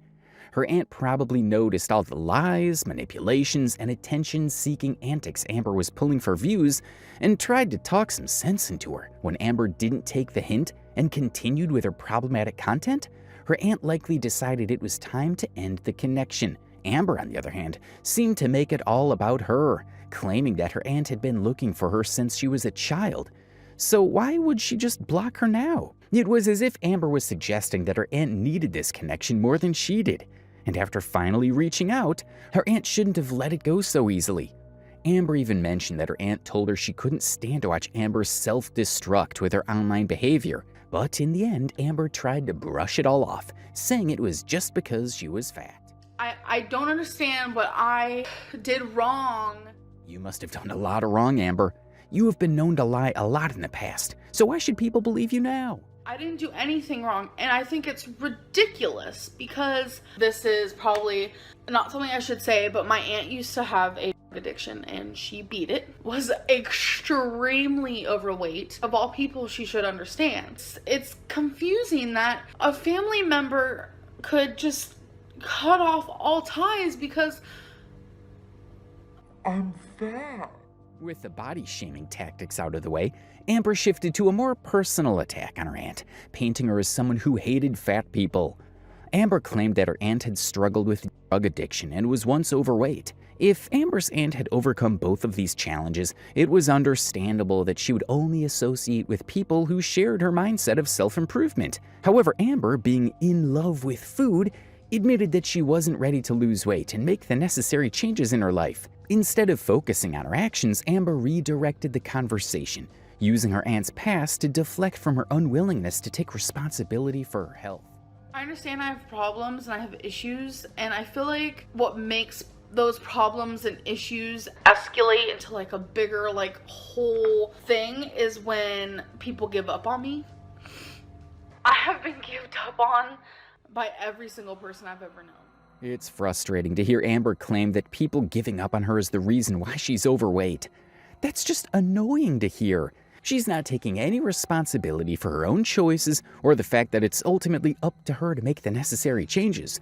Her aunt probably noticed all the lies, manipulations, and attention-seeking antics Amber was pulling for views and tried to talk some sense into her. When Amber didn't take the hint and continued with her problematic content, her aunt likely decided it was time to end the connection. Amber, on the other hand, seemed to make it all about her, claiming that her aunt had been looking for her since she was a child. So why would she just block her now? It was as if Amber was suggesting that her aunt needed this connection more than she did. And after finally reaching out, her aunt shouldn't have let it go so easily. Amber even mentioned that her aunt told her she couldn't stand to watch Amber self-destruct with her online behavior. But in the end, Amber tried to brush it all off, saying it was just because she was fat. I don't understand what I did wrong. You must have done a lot of wrong, Amber. You have been known to lie a lot in the past, so why should people believe you now? I didn't do anything wrong, and I think it's ridiculous because this is probably not something I should say, but my aunt used to have a drug addiction and she beat it, was extremely overweight. Of all people, she should understand. It's confusing that a family member could just cut off all ties because I'm fat. With the body-shaming tactics out of the way, Amber shifted to a more personal attack on her aunt, painting her as someone who hated fat people. Amber claimed that her aunt had struggled with drug addiction and was once overweight. If Amber's aunt had overcome both of these challenges, it was understandable that she would only associate with people who shared her mindset of self-improvement. However, Amber, being in love with food, admitted that she wasn't ready to lose weight and make the necessary changes in her life. Instead of focusing on her actions, Amber redirected the conversation, using her aunt's past to deflect from her unwillingness to take responsibility for her health. I understand I have problems and I have issues, and I feel like what makes those problems and issues escalate into like a bigger like whole thing is when people give up on me. I have been given up on by every single person I've ever known. It's frustrating to hear Amber claim that people giving up on her is the reason why she's overweight. That's just annoying to hear. She's not taking any responsibility for her own choices or the fact that it's ultimately up to her to make the necessary changes.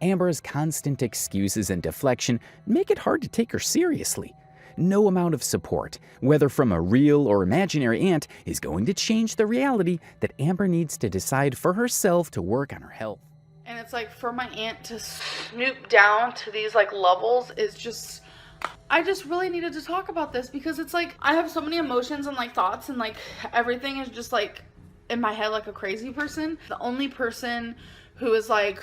Amber's constant excuses and deflection make it hard to take her seriously. No amount of support, whether from a real or imaginary aunt, is going to change the reality that Amber needs to decide for herself to work on her health. And it's like, for my aunt to snoop down to these like levels is just, I just really needed to talk about this, because it's like I have so many emotions and like thoughts, and like everything is just like in my head like a crazy person. The only person who is like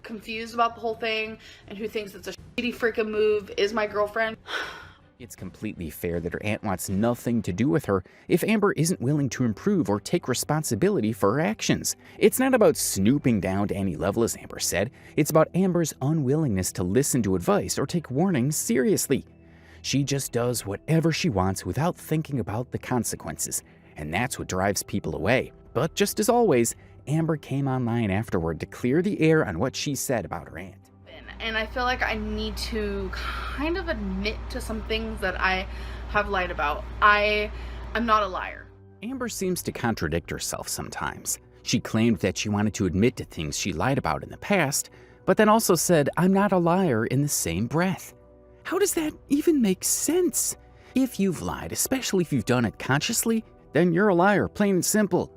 confused about the whole thing and who thinks it's a shitty freaking move is my girlfriend. It's completely fair that her aunt wants nothing to do with her if Amber isn't willing to improve or take responsibility for her actions. It's not about snooping down to any level, as Amber said. It's about Amber's unwillingness to listen to advice or take warnings seriously. She just does whatever she wants without thinking about the consequences, and that's what drives people away. But just as always, Amber came online afterward to clear the air on what she said about her aunt. And I feel like I need to kind of admit to some things that I have lied about. I'm not a liar. Amber seems to contradict herself sometimes. She claimed that she wanted to admit to things she lied about in the past, but then also said, "I'm not a liar," in the same breath. How does that even make sense? If you've lied, especially if you've done it consciously, then you're a liar, plain and simple.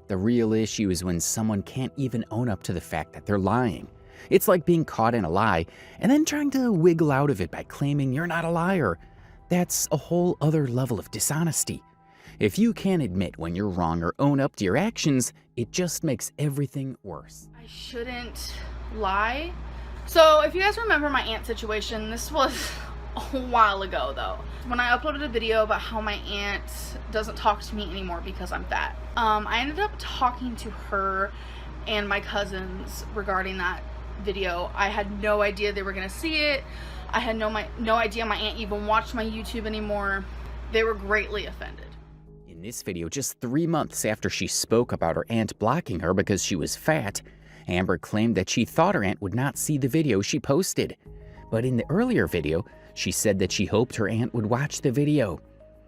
The real issue is when someone can't even own up to the fact that they're lying. It's like being caught in a lie and then trying to wiggle out of it by claiming you're not a liar. That's a whole other level of dishonesty. If you can't admit when you're wrong or own up to your actions, it just makes everything worse. I shouldn't lie. So if you guys remember my aunt situation, this was a while ago though. When I uploaded a video about how my aunt doesn't talk to me anymore because I'm fat. I ended up talking to her and my cousins regarding that video. I had no idea they were gonna see it. I had no idea my aunt even watched my YouTube anymore. They were greatly offended. In this video, just 3 months after she spoke about her aunt blocking her because she was fat, Amber claimed that she thought her aunt would not see the video she posted. But in the earlier video, she said that she hoped her aunt would watch the video.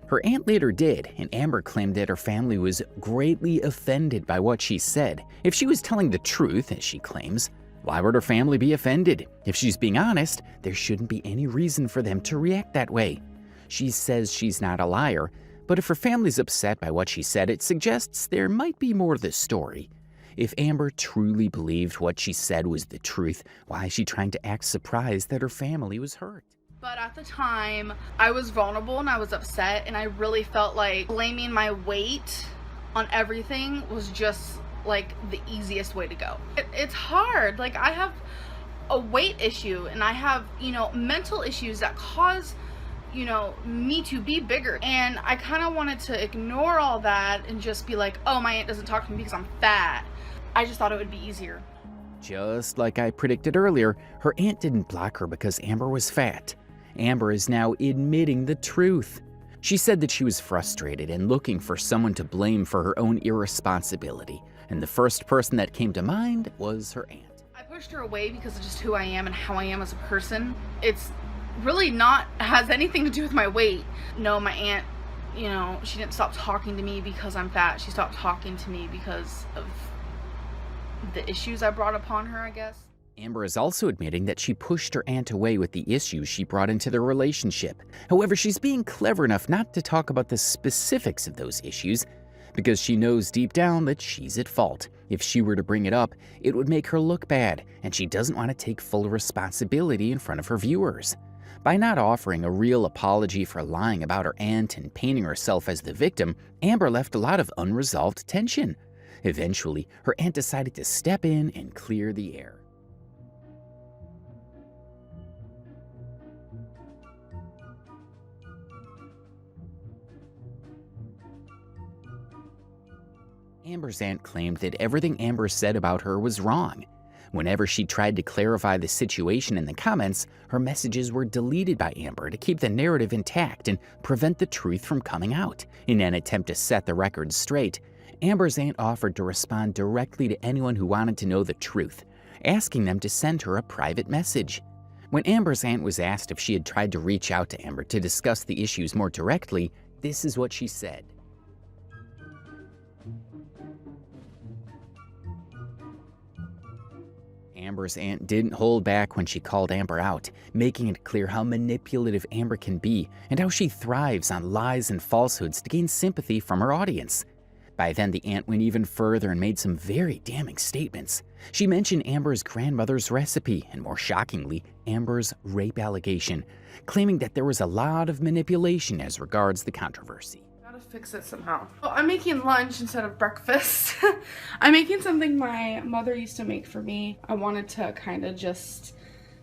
Her aunt later did, and Amber claimed that her family was greatly offended by what she said. If she was telling the truth, as she claims, why would her family be offended? If she's being honest, there shouldn't be any reason for them to react that way. She says she's not a liar, but if her family's upset by what she said, it suggests there might be more to the story. If Amber truly believed what she said was the truth, why is she trying to act surprised that her family was hurt? But at the time, I was vulnerable and I was upset, and I really felt like blaming my weight on everything was just like the easiest way to go. It's hard. Like, I have a weight issue and I have, mental issues that cause, me to be bigger. And I kind of wanted to ignore all that and just be like, oh, my aunt doesn't talk to me because I'm fat. I just thought it would be easier. Just like I predicted earlier, her aunt didn't block her because Amber was fat. Amber is now admitting the truth. She said that she was frustrated and looking for someone to blame for her own irresponsibility, and the first person that came to mind was her aunt. I pushed her away because of just who I am and how I am as a person. It's really not has anything to do with my weight. No, my aunt, she didn't stop talking to me because I'm fat. She stopped talking to me because of the issues I brought upon her, I guess. Amber is also admitting that she pushed her aunt away with the issues she brought into their relationship. However, she's being clever enough not to talk about the specifics of those issues because she knows deep down that she's at fault. If she were to bring it up, it would make her look bad, and she doesn't want to take full responsibility in front of her viewers. By not offering a real apology for lying about her aunt and painting herself as the victim, Amber left a lot of unresolved tension. Eventually, her aunt decided to step in and clear the air. Amber's aunt claimed that everything Amber said about her was wrong. Whenever she tried to clarify the situation in the comments, her messages were deleted by Amber to keep the narrative intact and prevent the truth from coming out. In an attempt to set the record straight, Amber's aunt offered to respond directly to anyone who wanted to know the truth, asking them to send her a private message. When Amber's aunt was asked if she had tried to reach out to Amber to discuss the issues more directly, this is what she said. Amber's aunt didn't hold back when she called Amber out, making it clear how manipulative Amber can be and how she thrives on lies and falsehoods to gain sympathy from her audience. By then, the aunt went even further and made some very damning statements. She mentioned Amber's grandmother's recipe and, more shockingly, Amber's rape allegation, claiming that there was a lot of manipulation as regards the controversy. Gotta fix it somehow. Well, I'm making lunch instead of breakfast. I'm making something my mother used to make for me. I wanted to kind of just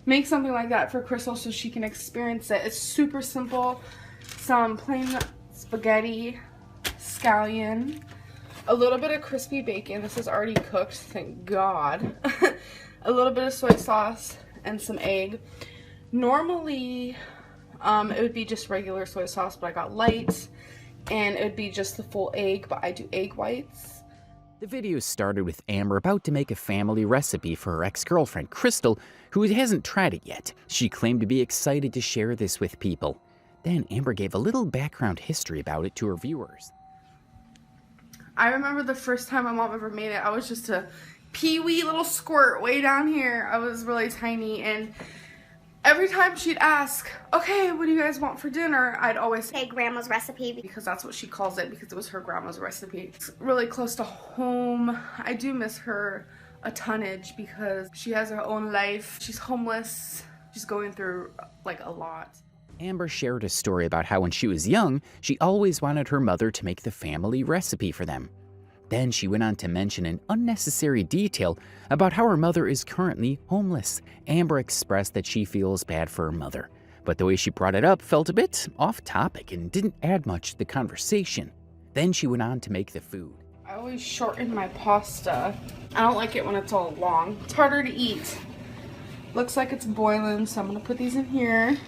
make something like that for Crystal so she can experience it. It's super simple. Some plain spaghetti, scallion, a little bit of crispy bacon. This is already cooked, thank God. A little bit of soy sauce and some egg. Normally, it would be just regular soy sauce, but I got light, and it would be just the full egg, but I do egg whites. The video started with Amber about to make a family recipe for her ex-girlfriend, Crystal, who hasn't tried it yet. She claimed to be excited to share this with people. Then Amber gave a little background history about it to her viewers. I remember the first time my mom ever made it, I was just a pee-wee little squirt way down here. I was really tiny, and every time she'd ask, okay, what do you guys want for dinner? I'd always say grandma's recipe. because that's what she calls it, because it was her grandma's recipe. It's really close to home. I do miss her a tonnage because she has her own life. She's homeless. She's going through like a lot. Amber shared a story about how when she was young, she always wanted her mother to make the family recipe for them. Then she went on to mention an unnecessary detail about how her mother is currently homeless. Amber expressed that she feels bad for her mother, but the way she brought it up felt a bit off topic and didn't add much to the conversation. Then she went on to make the food. I always shorten my pasta. I don't like it when it's all long. It's harder to eat. Looks like it's boiling, so I'm gonna put these in here.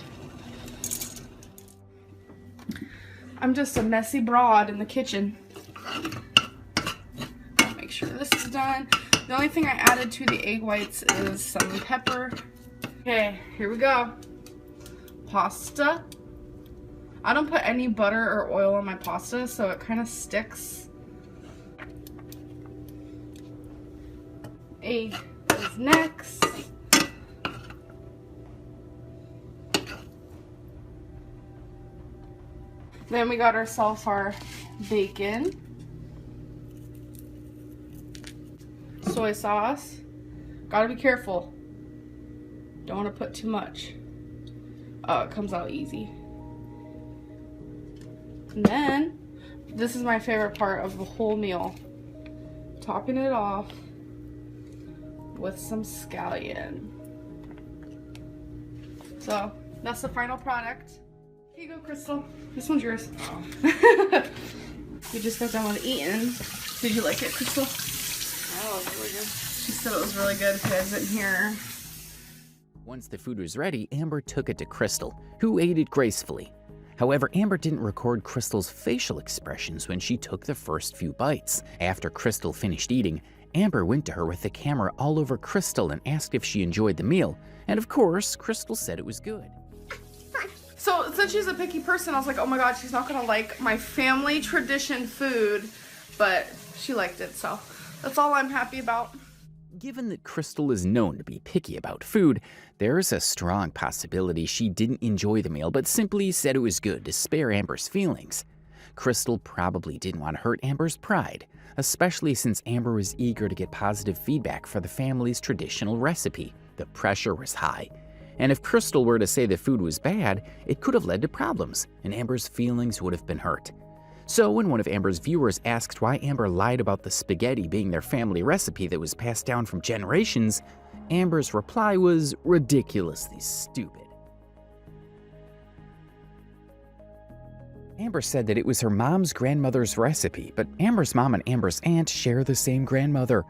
I'm just a messy broad in the kitchen. Make sure this is done. The only thing I added to the egg whites is some pepper. Okay, here we go. Pasta. I don't put any butter or oil on my pasta, so it kind of sticks. Egg is next. Then we got ourselves our bacon, soy sauce. Gotta be careful. Don't want to put too much. Oh, it comes out easy. And then, this is my favorite part of the whole meal. Topping it off with some scallion. So, that's the final product. Here you go, Crystal. This one's yours. We just got done with eating. Did you like it, Crystal? Oh, it was really good. She said it was really good if you guys didn't hear her. Once the food was ready, Amber took it to Crystal, who ate it gracefully. However, Amber didn't record Crystal's facial expressions when she took the first few bites. After Crystal finished eating, Amber went to her with the camera all over Crystal and asked if she enjoyed the meal. And of course, Crystal said it was good. So since she's a picky person, I was like, oh my god, she's not gonna like my family tradition food, but she liked it, so that's all I'm happy about. Given that Crystal is known to be picky about food, there's a strong possibility she didn't enjoy the meal but simply said it was good to spare Amber's feelings. Crystal probably didn't want to hurt Amber's pride, especially since Amber was eager to get positive feedback for the family's traditional recipe. The pressure was high. And if Crystal were to say the food was bad, it could have led to problems, and Amber's feelings would have been hurt. So when one of Amber's viewers asked why Amber lied about the spaghetti being their family recipe that was passed down from generations, Amber's reply was ridiculously stupid. Amber said that it was her mom's grandmother's recipe, but Amber's mom and Amber's aunt share the same grandmother.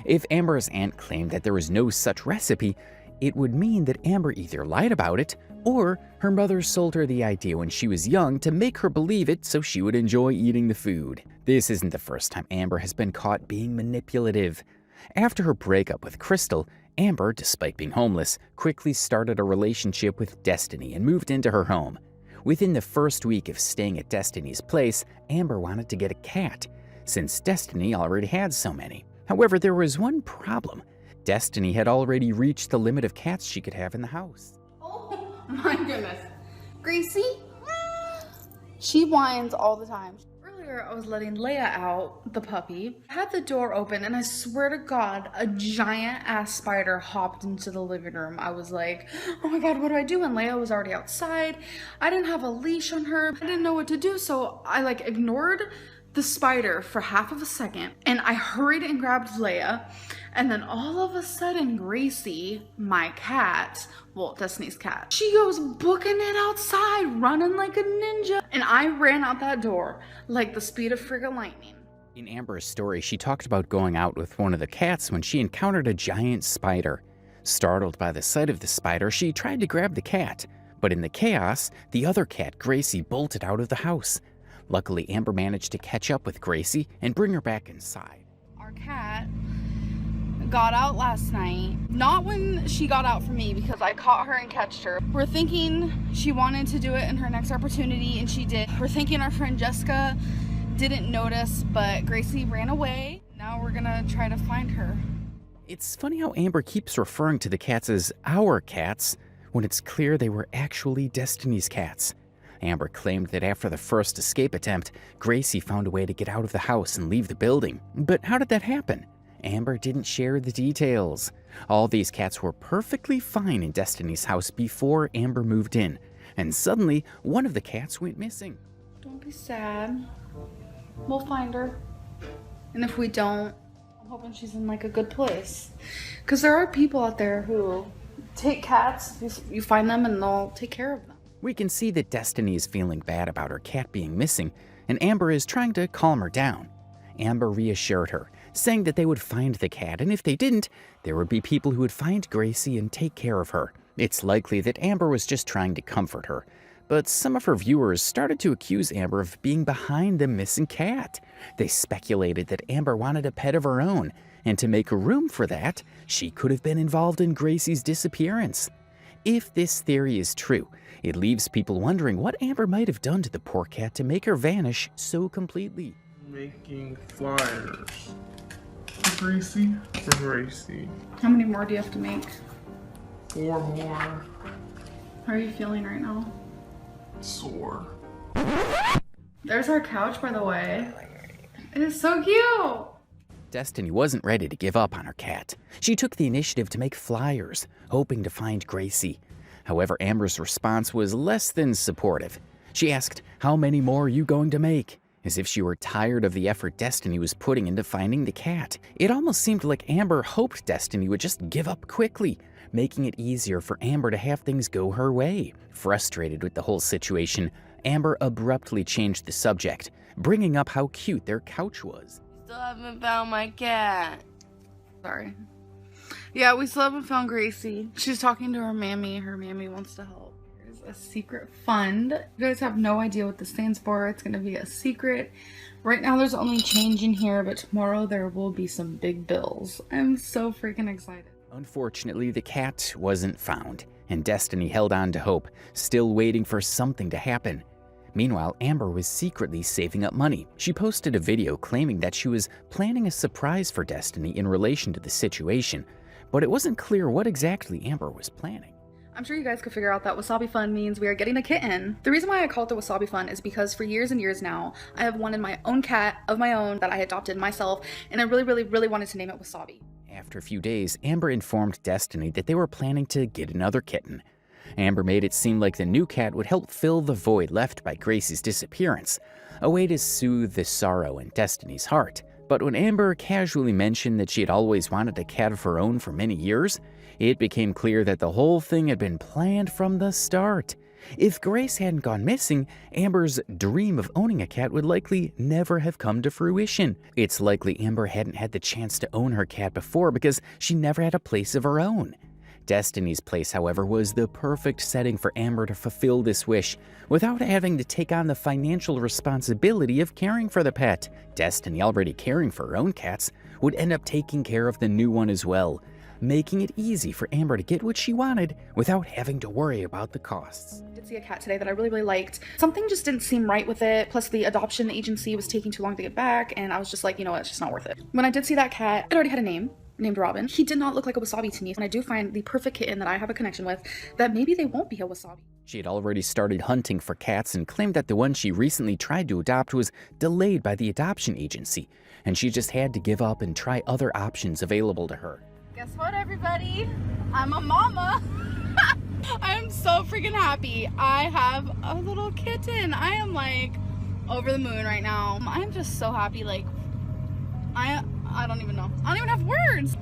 If Amber's aunt claimed that there was no such recipe, it would mean that Amber either lied about it, or her mother sold her the idea when she was young to make her believe it so she would enjoy eating the food. This isn't the first time Amber has been caught being manipulative. After her breakup with Crystal, Amber, despite being homeless, quickly started a relationship with Destiny and moved into her home. Within the first week of staying at Destiny's place, Amber wanted to get a cat, since Destiny already had so many. However, there was one problem. Destiny had already reached the limit of cats she could have in the house. Oh my goodness. Gracie? She whines all the time. Earlier, I was letting Leia out, the puppy. I had the door open, and I swear to God, a giant ass spider hopped into the living room. I was like, oh my God, what do I do? And Leia was already outside. I didn't have a leash on her. I didn't know what to do, so I ignored the spider for half of a second, and I hurried and grabbed Leia. And then all of a sudden, Gracie, my cat, well, Destiny's cat, she goes booking it outside, running like a ninja. And I ran out that door like the speed of friggin' lightning. In Amber's story, she talked about going out with one of the cats when she encountered a giant spider. Startled by the sight of the spider, she tried to grab the cat, but in the chaos, the other cat, Gracie, bolted out of the house. Luckily, Amber managed to catch up with Gracie and bring her back inside. Our cat got out last night. Not when she got out for me, because I caught her and catched her. We're thinking she wanted to do it in her next opportunity, and she did. We're thinking our friend Jessica didn't notice, but Gracie ran away. Now we're gonna try to find her. It's funny how Amber keeps referring to the cats as our cats when it's clear they were actually Destiny's cats. Amber claimed that after the first escape attempt, Gracie found a way to get out of the house and leave the building. But how did that happen? Amber didn't share the details. All these cats were perfectly fine in Destiny's house before Amber moved in, and suddenly one of the cats went missing. Don't be sad. We'll find her. And if we don't, I'm hoping she's in a good place. Because there are people out there who take cats, you find them and they'll take care of them. We can see that Destiny is feeling bad about her cat being missing, and Amber is trying to calm her down. Amber reassured her, saying that they would find the cat, and if they didn't, there would be people who would find Gracie and take care of her. It's likely that Amber was just trying to comfort her, but some of her viewers started to accuse Amber of being behind the missing cat. They speculated that Amber wanted a pet of her own, and to make room for that, she could have been involved in Gracie's disappearance. If this theory is true, it leaves people wondering what Amber might have done to the poor cat to make her vanish so completely. Making flyers. For Gracie. How many more do you have to make? 4 more. How are you feeling right now? Sore. There's our couch, by the way. It is so cute. Destiny wasn't ready to give up on her cat. She took the initiative to make flyers, hoping to find Gracie. However, Amber's response was less than supportive. She asked, "How many more are you going to make?" As if she were tired of the effort Destiny was putting into finding the cat. It almost seemed like Amber hoped Destiny would just give up quickly, making it easier for Amber to have things go her way. Frustrated with the whole situation, Amber abruptly changed the subject, bringing up how cute their couch was. Still haven't found my cat. Sorry. Yeah, we still haven't found Gracie. She's talking to her mammy. Her mammy wants to help. There's a secret fund. You guys have no idea what this stands for. It's going to be a secret. Right now there's only change in here, but tomorrow there will be some big bills. I'm so freaking excited. Unfortunately, the cat wasn't found, and Destiny held on to hope, still waiting for something to happen. Meanwhile, Amber was secretly saving up money. She posted a video claiming that she was planning a surprise for Destiny in relation to the situation, but it wasn't clear what exactly Amber was planning. I'm sure you guys could figure out that Wasabi Fun means we are getting a kitten. The reason why I call it the Wasabi Fun is because for years and years now, I have wanted my own cat of my own that I adopted myself, and I really wanted to name it Wasabi. After a few days, Amber informed Destiny that they were planning to get another kitten. Amber made it seem like the new cat would help fill the void left by Gracie's disappearance, a way to soothe the sorrow in Destiny's heart. But when Amber casually mentioned that she had always wanted a cat of her own for many years, it became clear that the whole thing had been planned from the start. If Grace hadn't gone missing, Amber's dream of owning a cat would likely never have come to fruition. It's likely Amber hadn't had the chance to own her cat before because she never had a place of her own. Destiny's place, however, was the perfect setting for Amber to fulfill this wish without having to take on the financial responsibility of caring for the pet. Destiny, already caring for her own cats, would end up taking care of the new one as well, making it easy for Amber to get what she wanted without having to worry about the costs. I did see a cat today that I really liked. Something just didn't seem right with it, plus the adoption agency was taking too long to get back, and I was just like, you know what, it's just not worth it. When I did see that cat, it already had a name. named Robin. He did not look like a wasabi to me. And I do find the perfect kitten that I have a connection with that maybe they won't be a wasabi. She had already started hunting for cats and claimed that the one she recently tried to adopt was delayed by the adoption agency, and she just had to give up and try other options available to her. Guess what, everybody? I'm a mama. I am so freaking happy. I have a little kitten. I am like over the moon right now. I'm just so happy. Like, I don't even know. I don't even have words.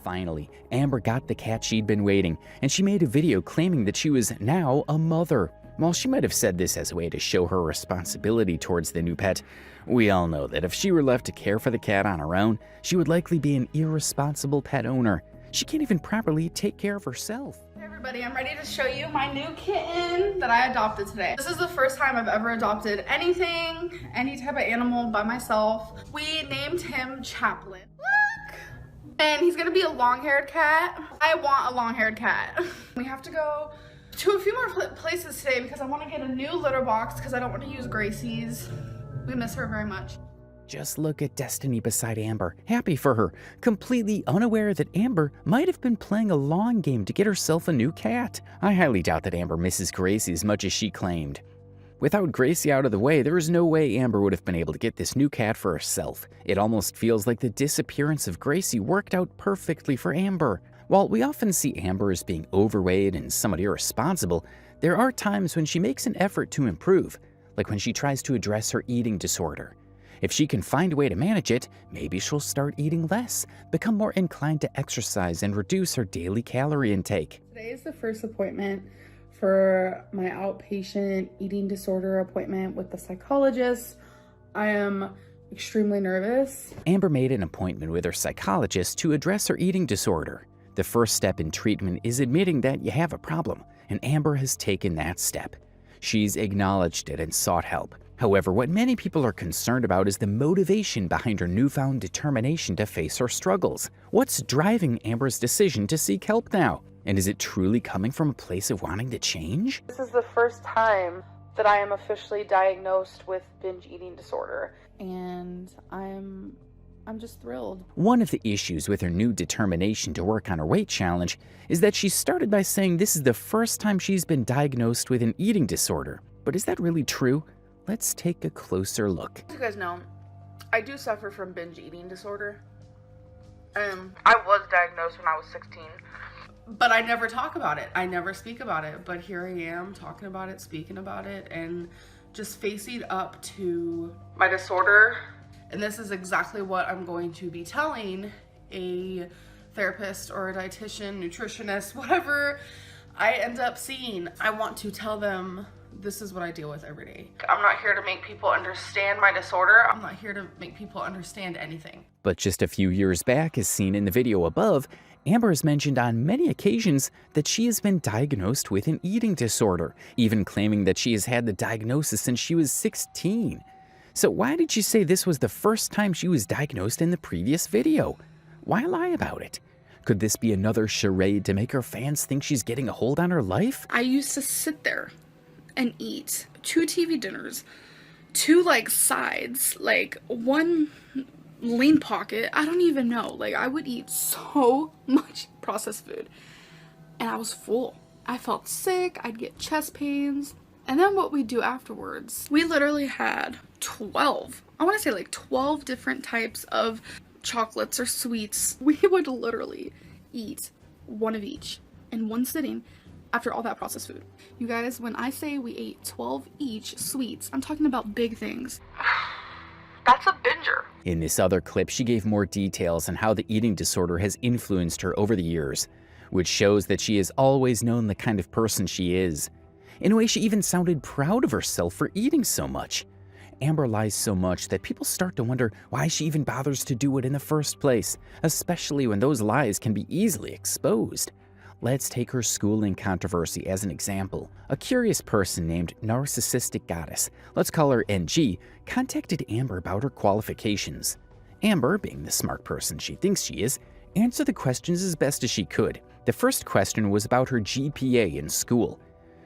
Finally, Amber got the cat she'd been waiting, and she made a video claiming that she was now a mother. While she might have said this as a way to show her responsibility towards the new pet, we all know that if she were left to care for the cat on her own, she would likely be an irresponsible pet owner. She can't even properly take care of herself. Hey everybody, I'm ready to show you my new kitten that I adopted today. This is the first time I've ever adopted anything, any type of animal by myself. We named him Chaplin. Look! And he's gonna be a long-haired cat. I want a long-haired cat. We have to go to a few more places today because I want to get a new litter box because I don't want to use Gracie's. We miss her very much. Just look at Destiny beside Amber, happy for her, completely unaware that Amber might have been playing a long game to get herself a new cat. I highly doubt that Amber misses Gracie as much as she claimed. Without Gracie out of the way, there is no way Amber would have been able to get this new cat for herself. It almost feels like the disappearance of Gracie worked out perfectly for Amber. While we often see Amber as being overweight and somewhat irresponsible, there are times when she makes an effort to improve, like when she tries to address her eating disorder. If she can find a way to manage it, maybe she'll start eating less, become more inclined to exercise, and reduce her daily calorie intake. Today is the first appointment for my outpatient eating disorder appointment with the psychologist. I am extremely nervous. Amber made an appointment with her psychologist to address her eating disorder. The first step in treatment is admitting that you have a problem, and Amber has taken that step. She's acknowledged it and sought help. However, what many people are concerned about is the motivation behind her newfound determination to face her struggles. What's driving Amber's decision to seek help now? And is it truly coming from a place of wanting to change? This is the first time that I am officially diagnosed with binge eating disorder, and I'm just thrilled. One of the issues with her new determination to work on her weight challenge is that she started by saying this is the first time she's been diagnosed with an eating disorder. But is that really true? Let's take a closer look. As you guys know, I do suffer from binge eating disorder. I was diagnosed when I was 16, but I never talk about it. I never speak about it, but here I am talking about it, speaking about it, and just facing up to my disorder. And this is exactly what I'm going to be telling a therapist or a dietitian, nutritionist, whatever I end up seeing. I want to tell them this is what I deal with every day. I'm not here to make people understand my disorder. I'm not here to make people understand anything. But just a few years back, as seen in the video above, Amber has mentioned on many occasions that she has been diagnosed with an eating disorder, even claiming that she has had the diagnosis since she was 16. So why did she say this was the first time she was diagnosed in the previous video? Why lie about it? Could this be another charade to make her fans think she's getting a hold on her life? I used to sit there and eat 2 TV dinners, 2 sides, 1 lean pocket. I don't even know. I would eat so much processed food and I was full. I felt sick. I'd get chest pains. And then what we do afterwards, we literally had 12 different types of chocolates or sweets. We would literally eat 1 of each in 1 sitting after all that processed food. You guys, when I say we ate 12 each sweets, I'm talking about big things. That's a binger. In this other clip, she gave more details on how the eating disorder has influenced her over the years, which shows that she has always known the kind of person she is. In a way, she even sounded proud of herself for eating so much. Amber lies so much that people start to wonder why she even bothers to do it in the first place, especially when those lies can be easily exposed. Let's take her schooling controversy as an example. A curious person named Narcissistic Goddess, let's call her NG, contacted Amber about her qualifications. Amber, being the smart person she thinks she is, answered the questions as best as she could. The first question was about her GPA in school.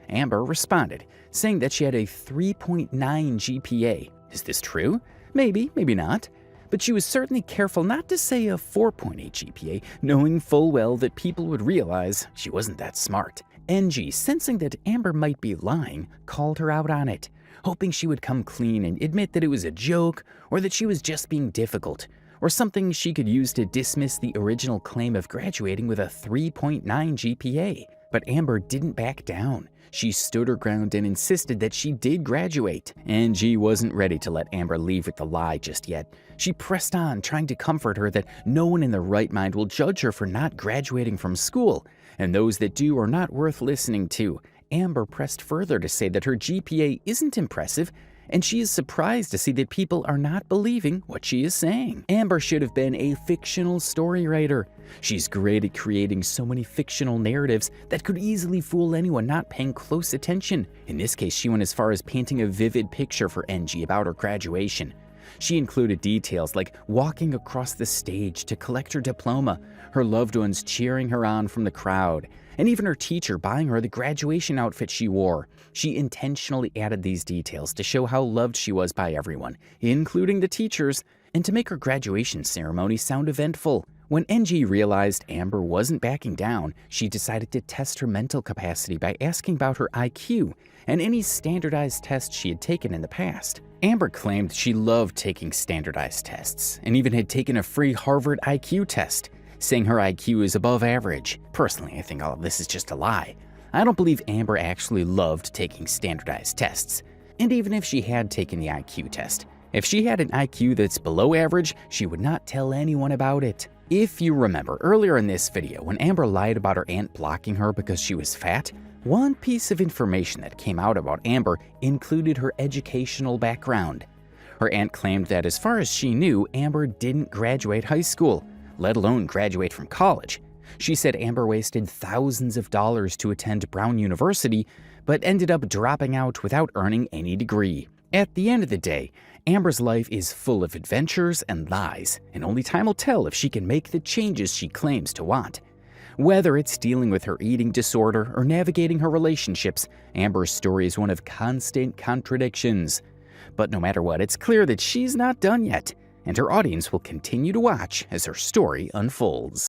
Amber responded, saying that she had a 3.9 GPA. Is this true? Maybe, maybe not. but she was certainly careful not to say a 4.8 GPA, knowing full well that people would realize she wasn't that smart. NG, sensing that Amber might be lying, called her out on it, hoping she would come clean and admit that it was a joke or that she was just being difficult, or something she could use to dismiss the original claim of graduating with a 3.9 GPA. But Amber didn't back down. She stood her ground and insisted that she did graduate. NG wasn't ready to let Amber leave with the lie just yet. She pressed on, trying to comfort her that no one in their right mind will judge her for not graduating from school, and those that do are not worth listening to. Amber pressed further to say that her GPA isn't impressive, and she is surprised to see that people are not believing what she is saying. Amber should have been a fictional story writer. She's great at creating so many fictional narratives that could easily fool anyone not paying close attention. In this case, she went as far as painting a vivid picture for NG about her graduation. She included details like walking across the stage to collect her diploma, her loved ones cheering her on from the crowd, and even her teacher buying her the graduation outfit she wore. She intentionally added these details to show how loved she was by everyone, including the teachers, and to make her graduation ceremony sound eventful. When NG realized Amber wasn't backing down, she decided to test her mental capacity by asking about her IQ and any standardized tests she had taken in the past. Amber claimed she loved taking standardized tests and even had taken a free Harvard IQ test, saying her IQ is above average. Personally, I think all of this is just a lie. I don't believe Amber actually loved taking standardized tests. And even if she had taken the IQ test, if she had an IQ that's below average, she would not tell anyone about it. If you remember earlier in this video when Amber lied about her aunt blocking her because she was fat, one piece of information that came out about Amber included her educational background. Her aunt claimed that as far as she knew, Amber didn't graduate high school, let alone graduate from college. She said Amber wasted thousands of dollars to attend Brown University, but ended up dropping out without earning any degree. At the end of the day, Amber's life is full of adventures and lies, and only time will tell if she can make the changes she claims to want. Whether it's dealing with her eating disorder or navigating her relationships, Amber's story is one of constant contradictions. But no matter what, it's clear that she's not done yet, and her audience will continue to watch as her story unfolds.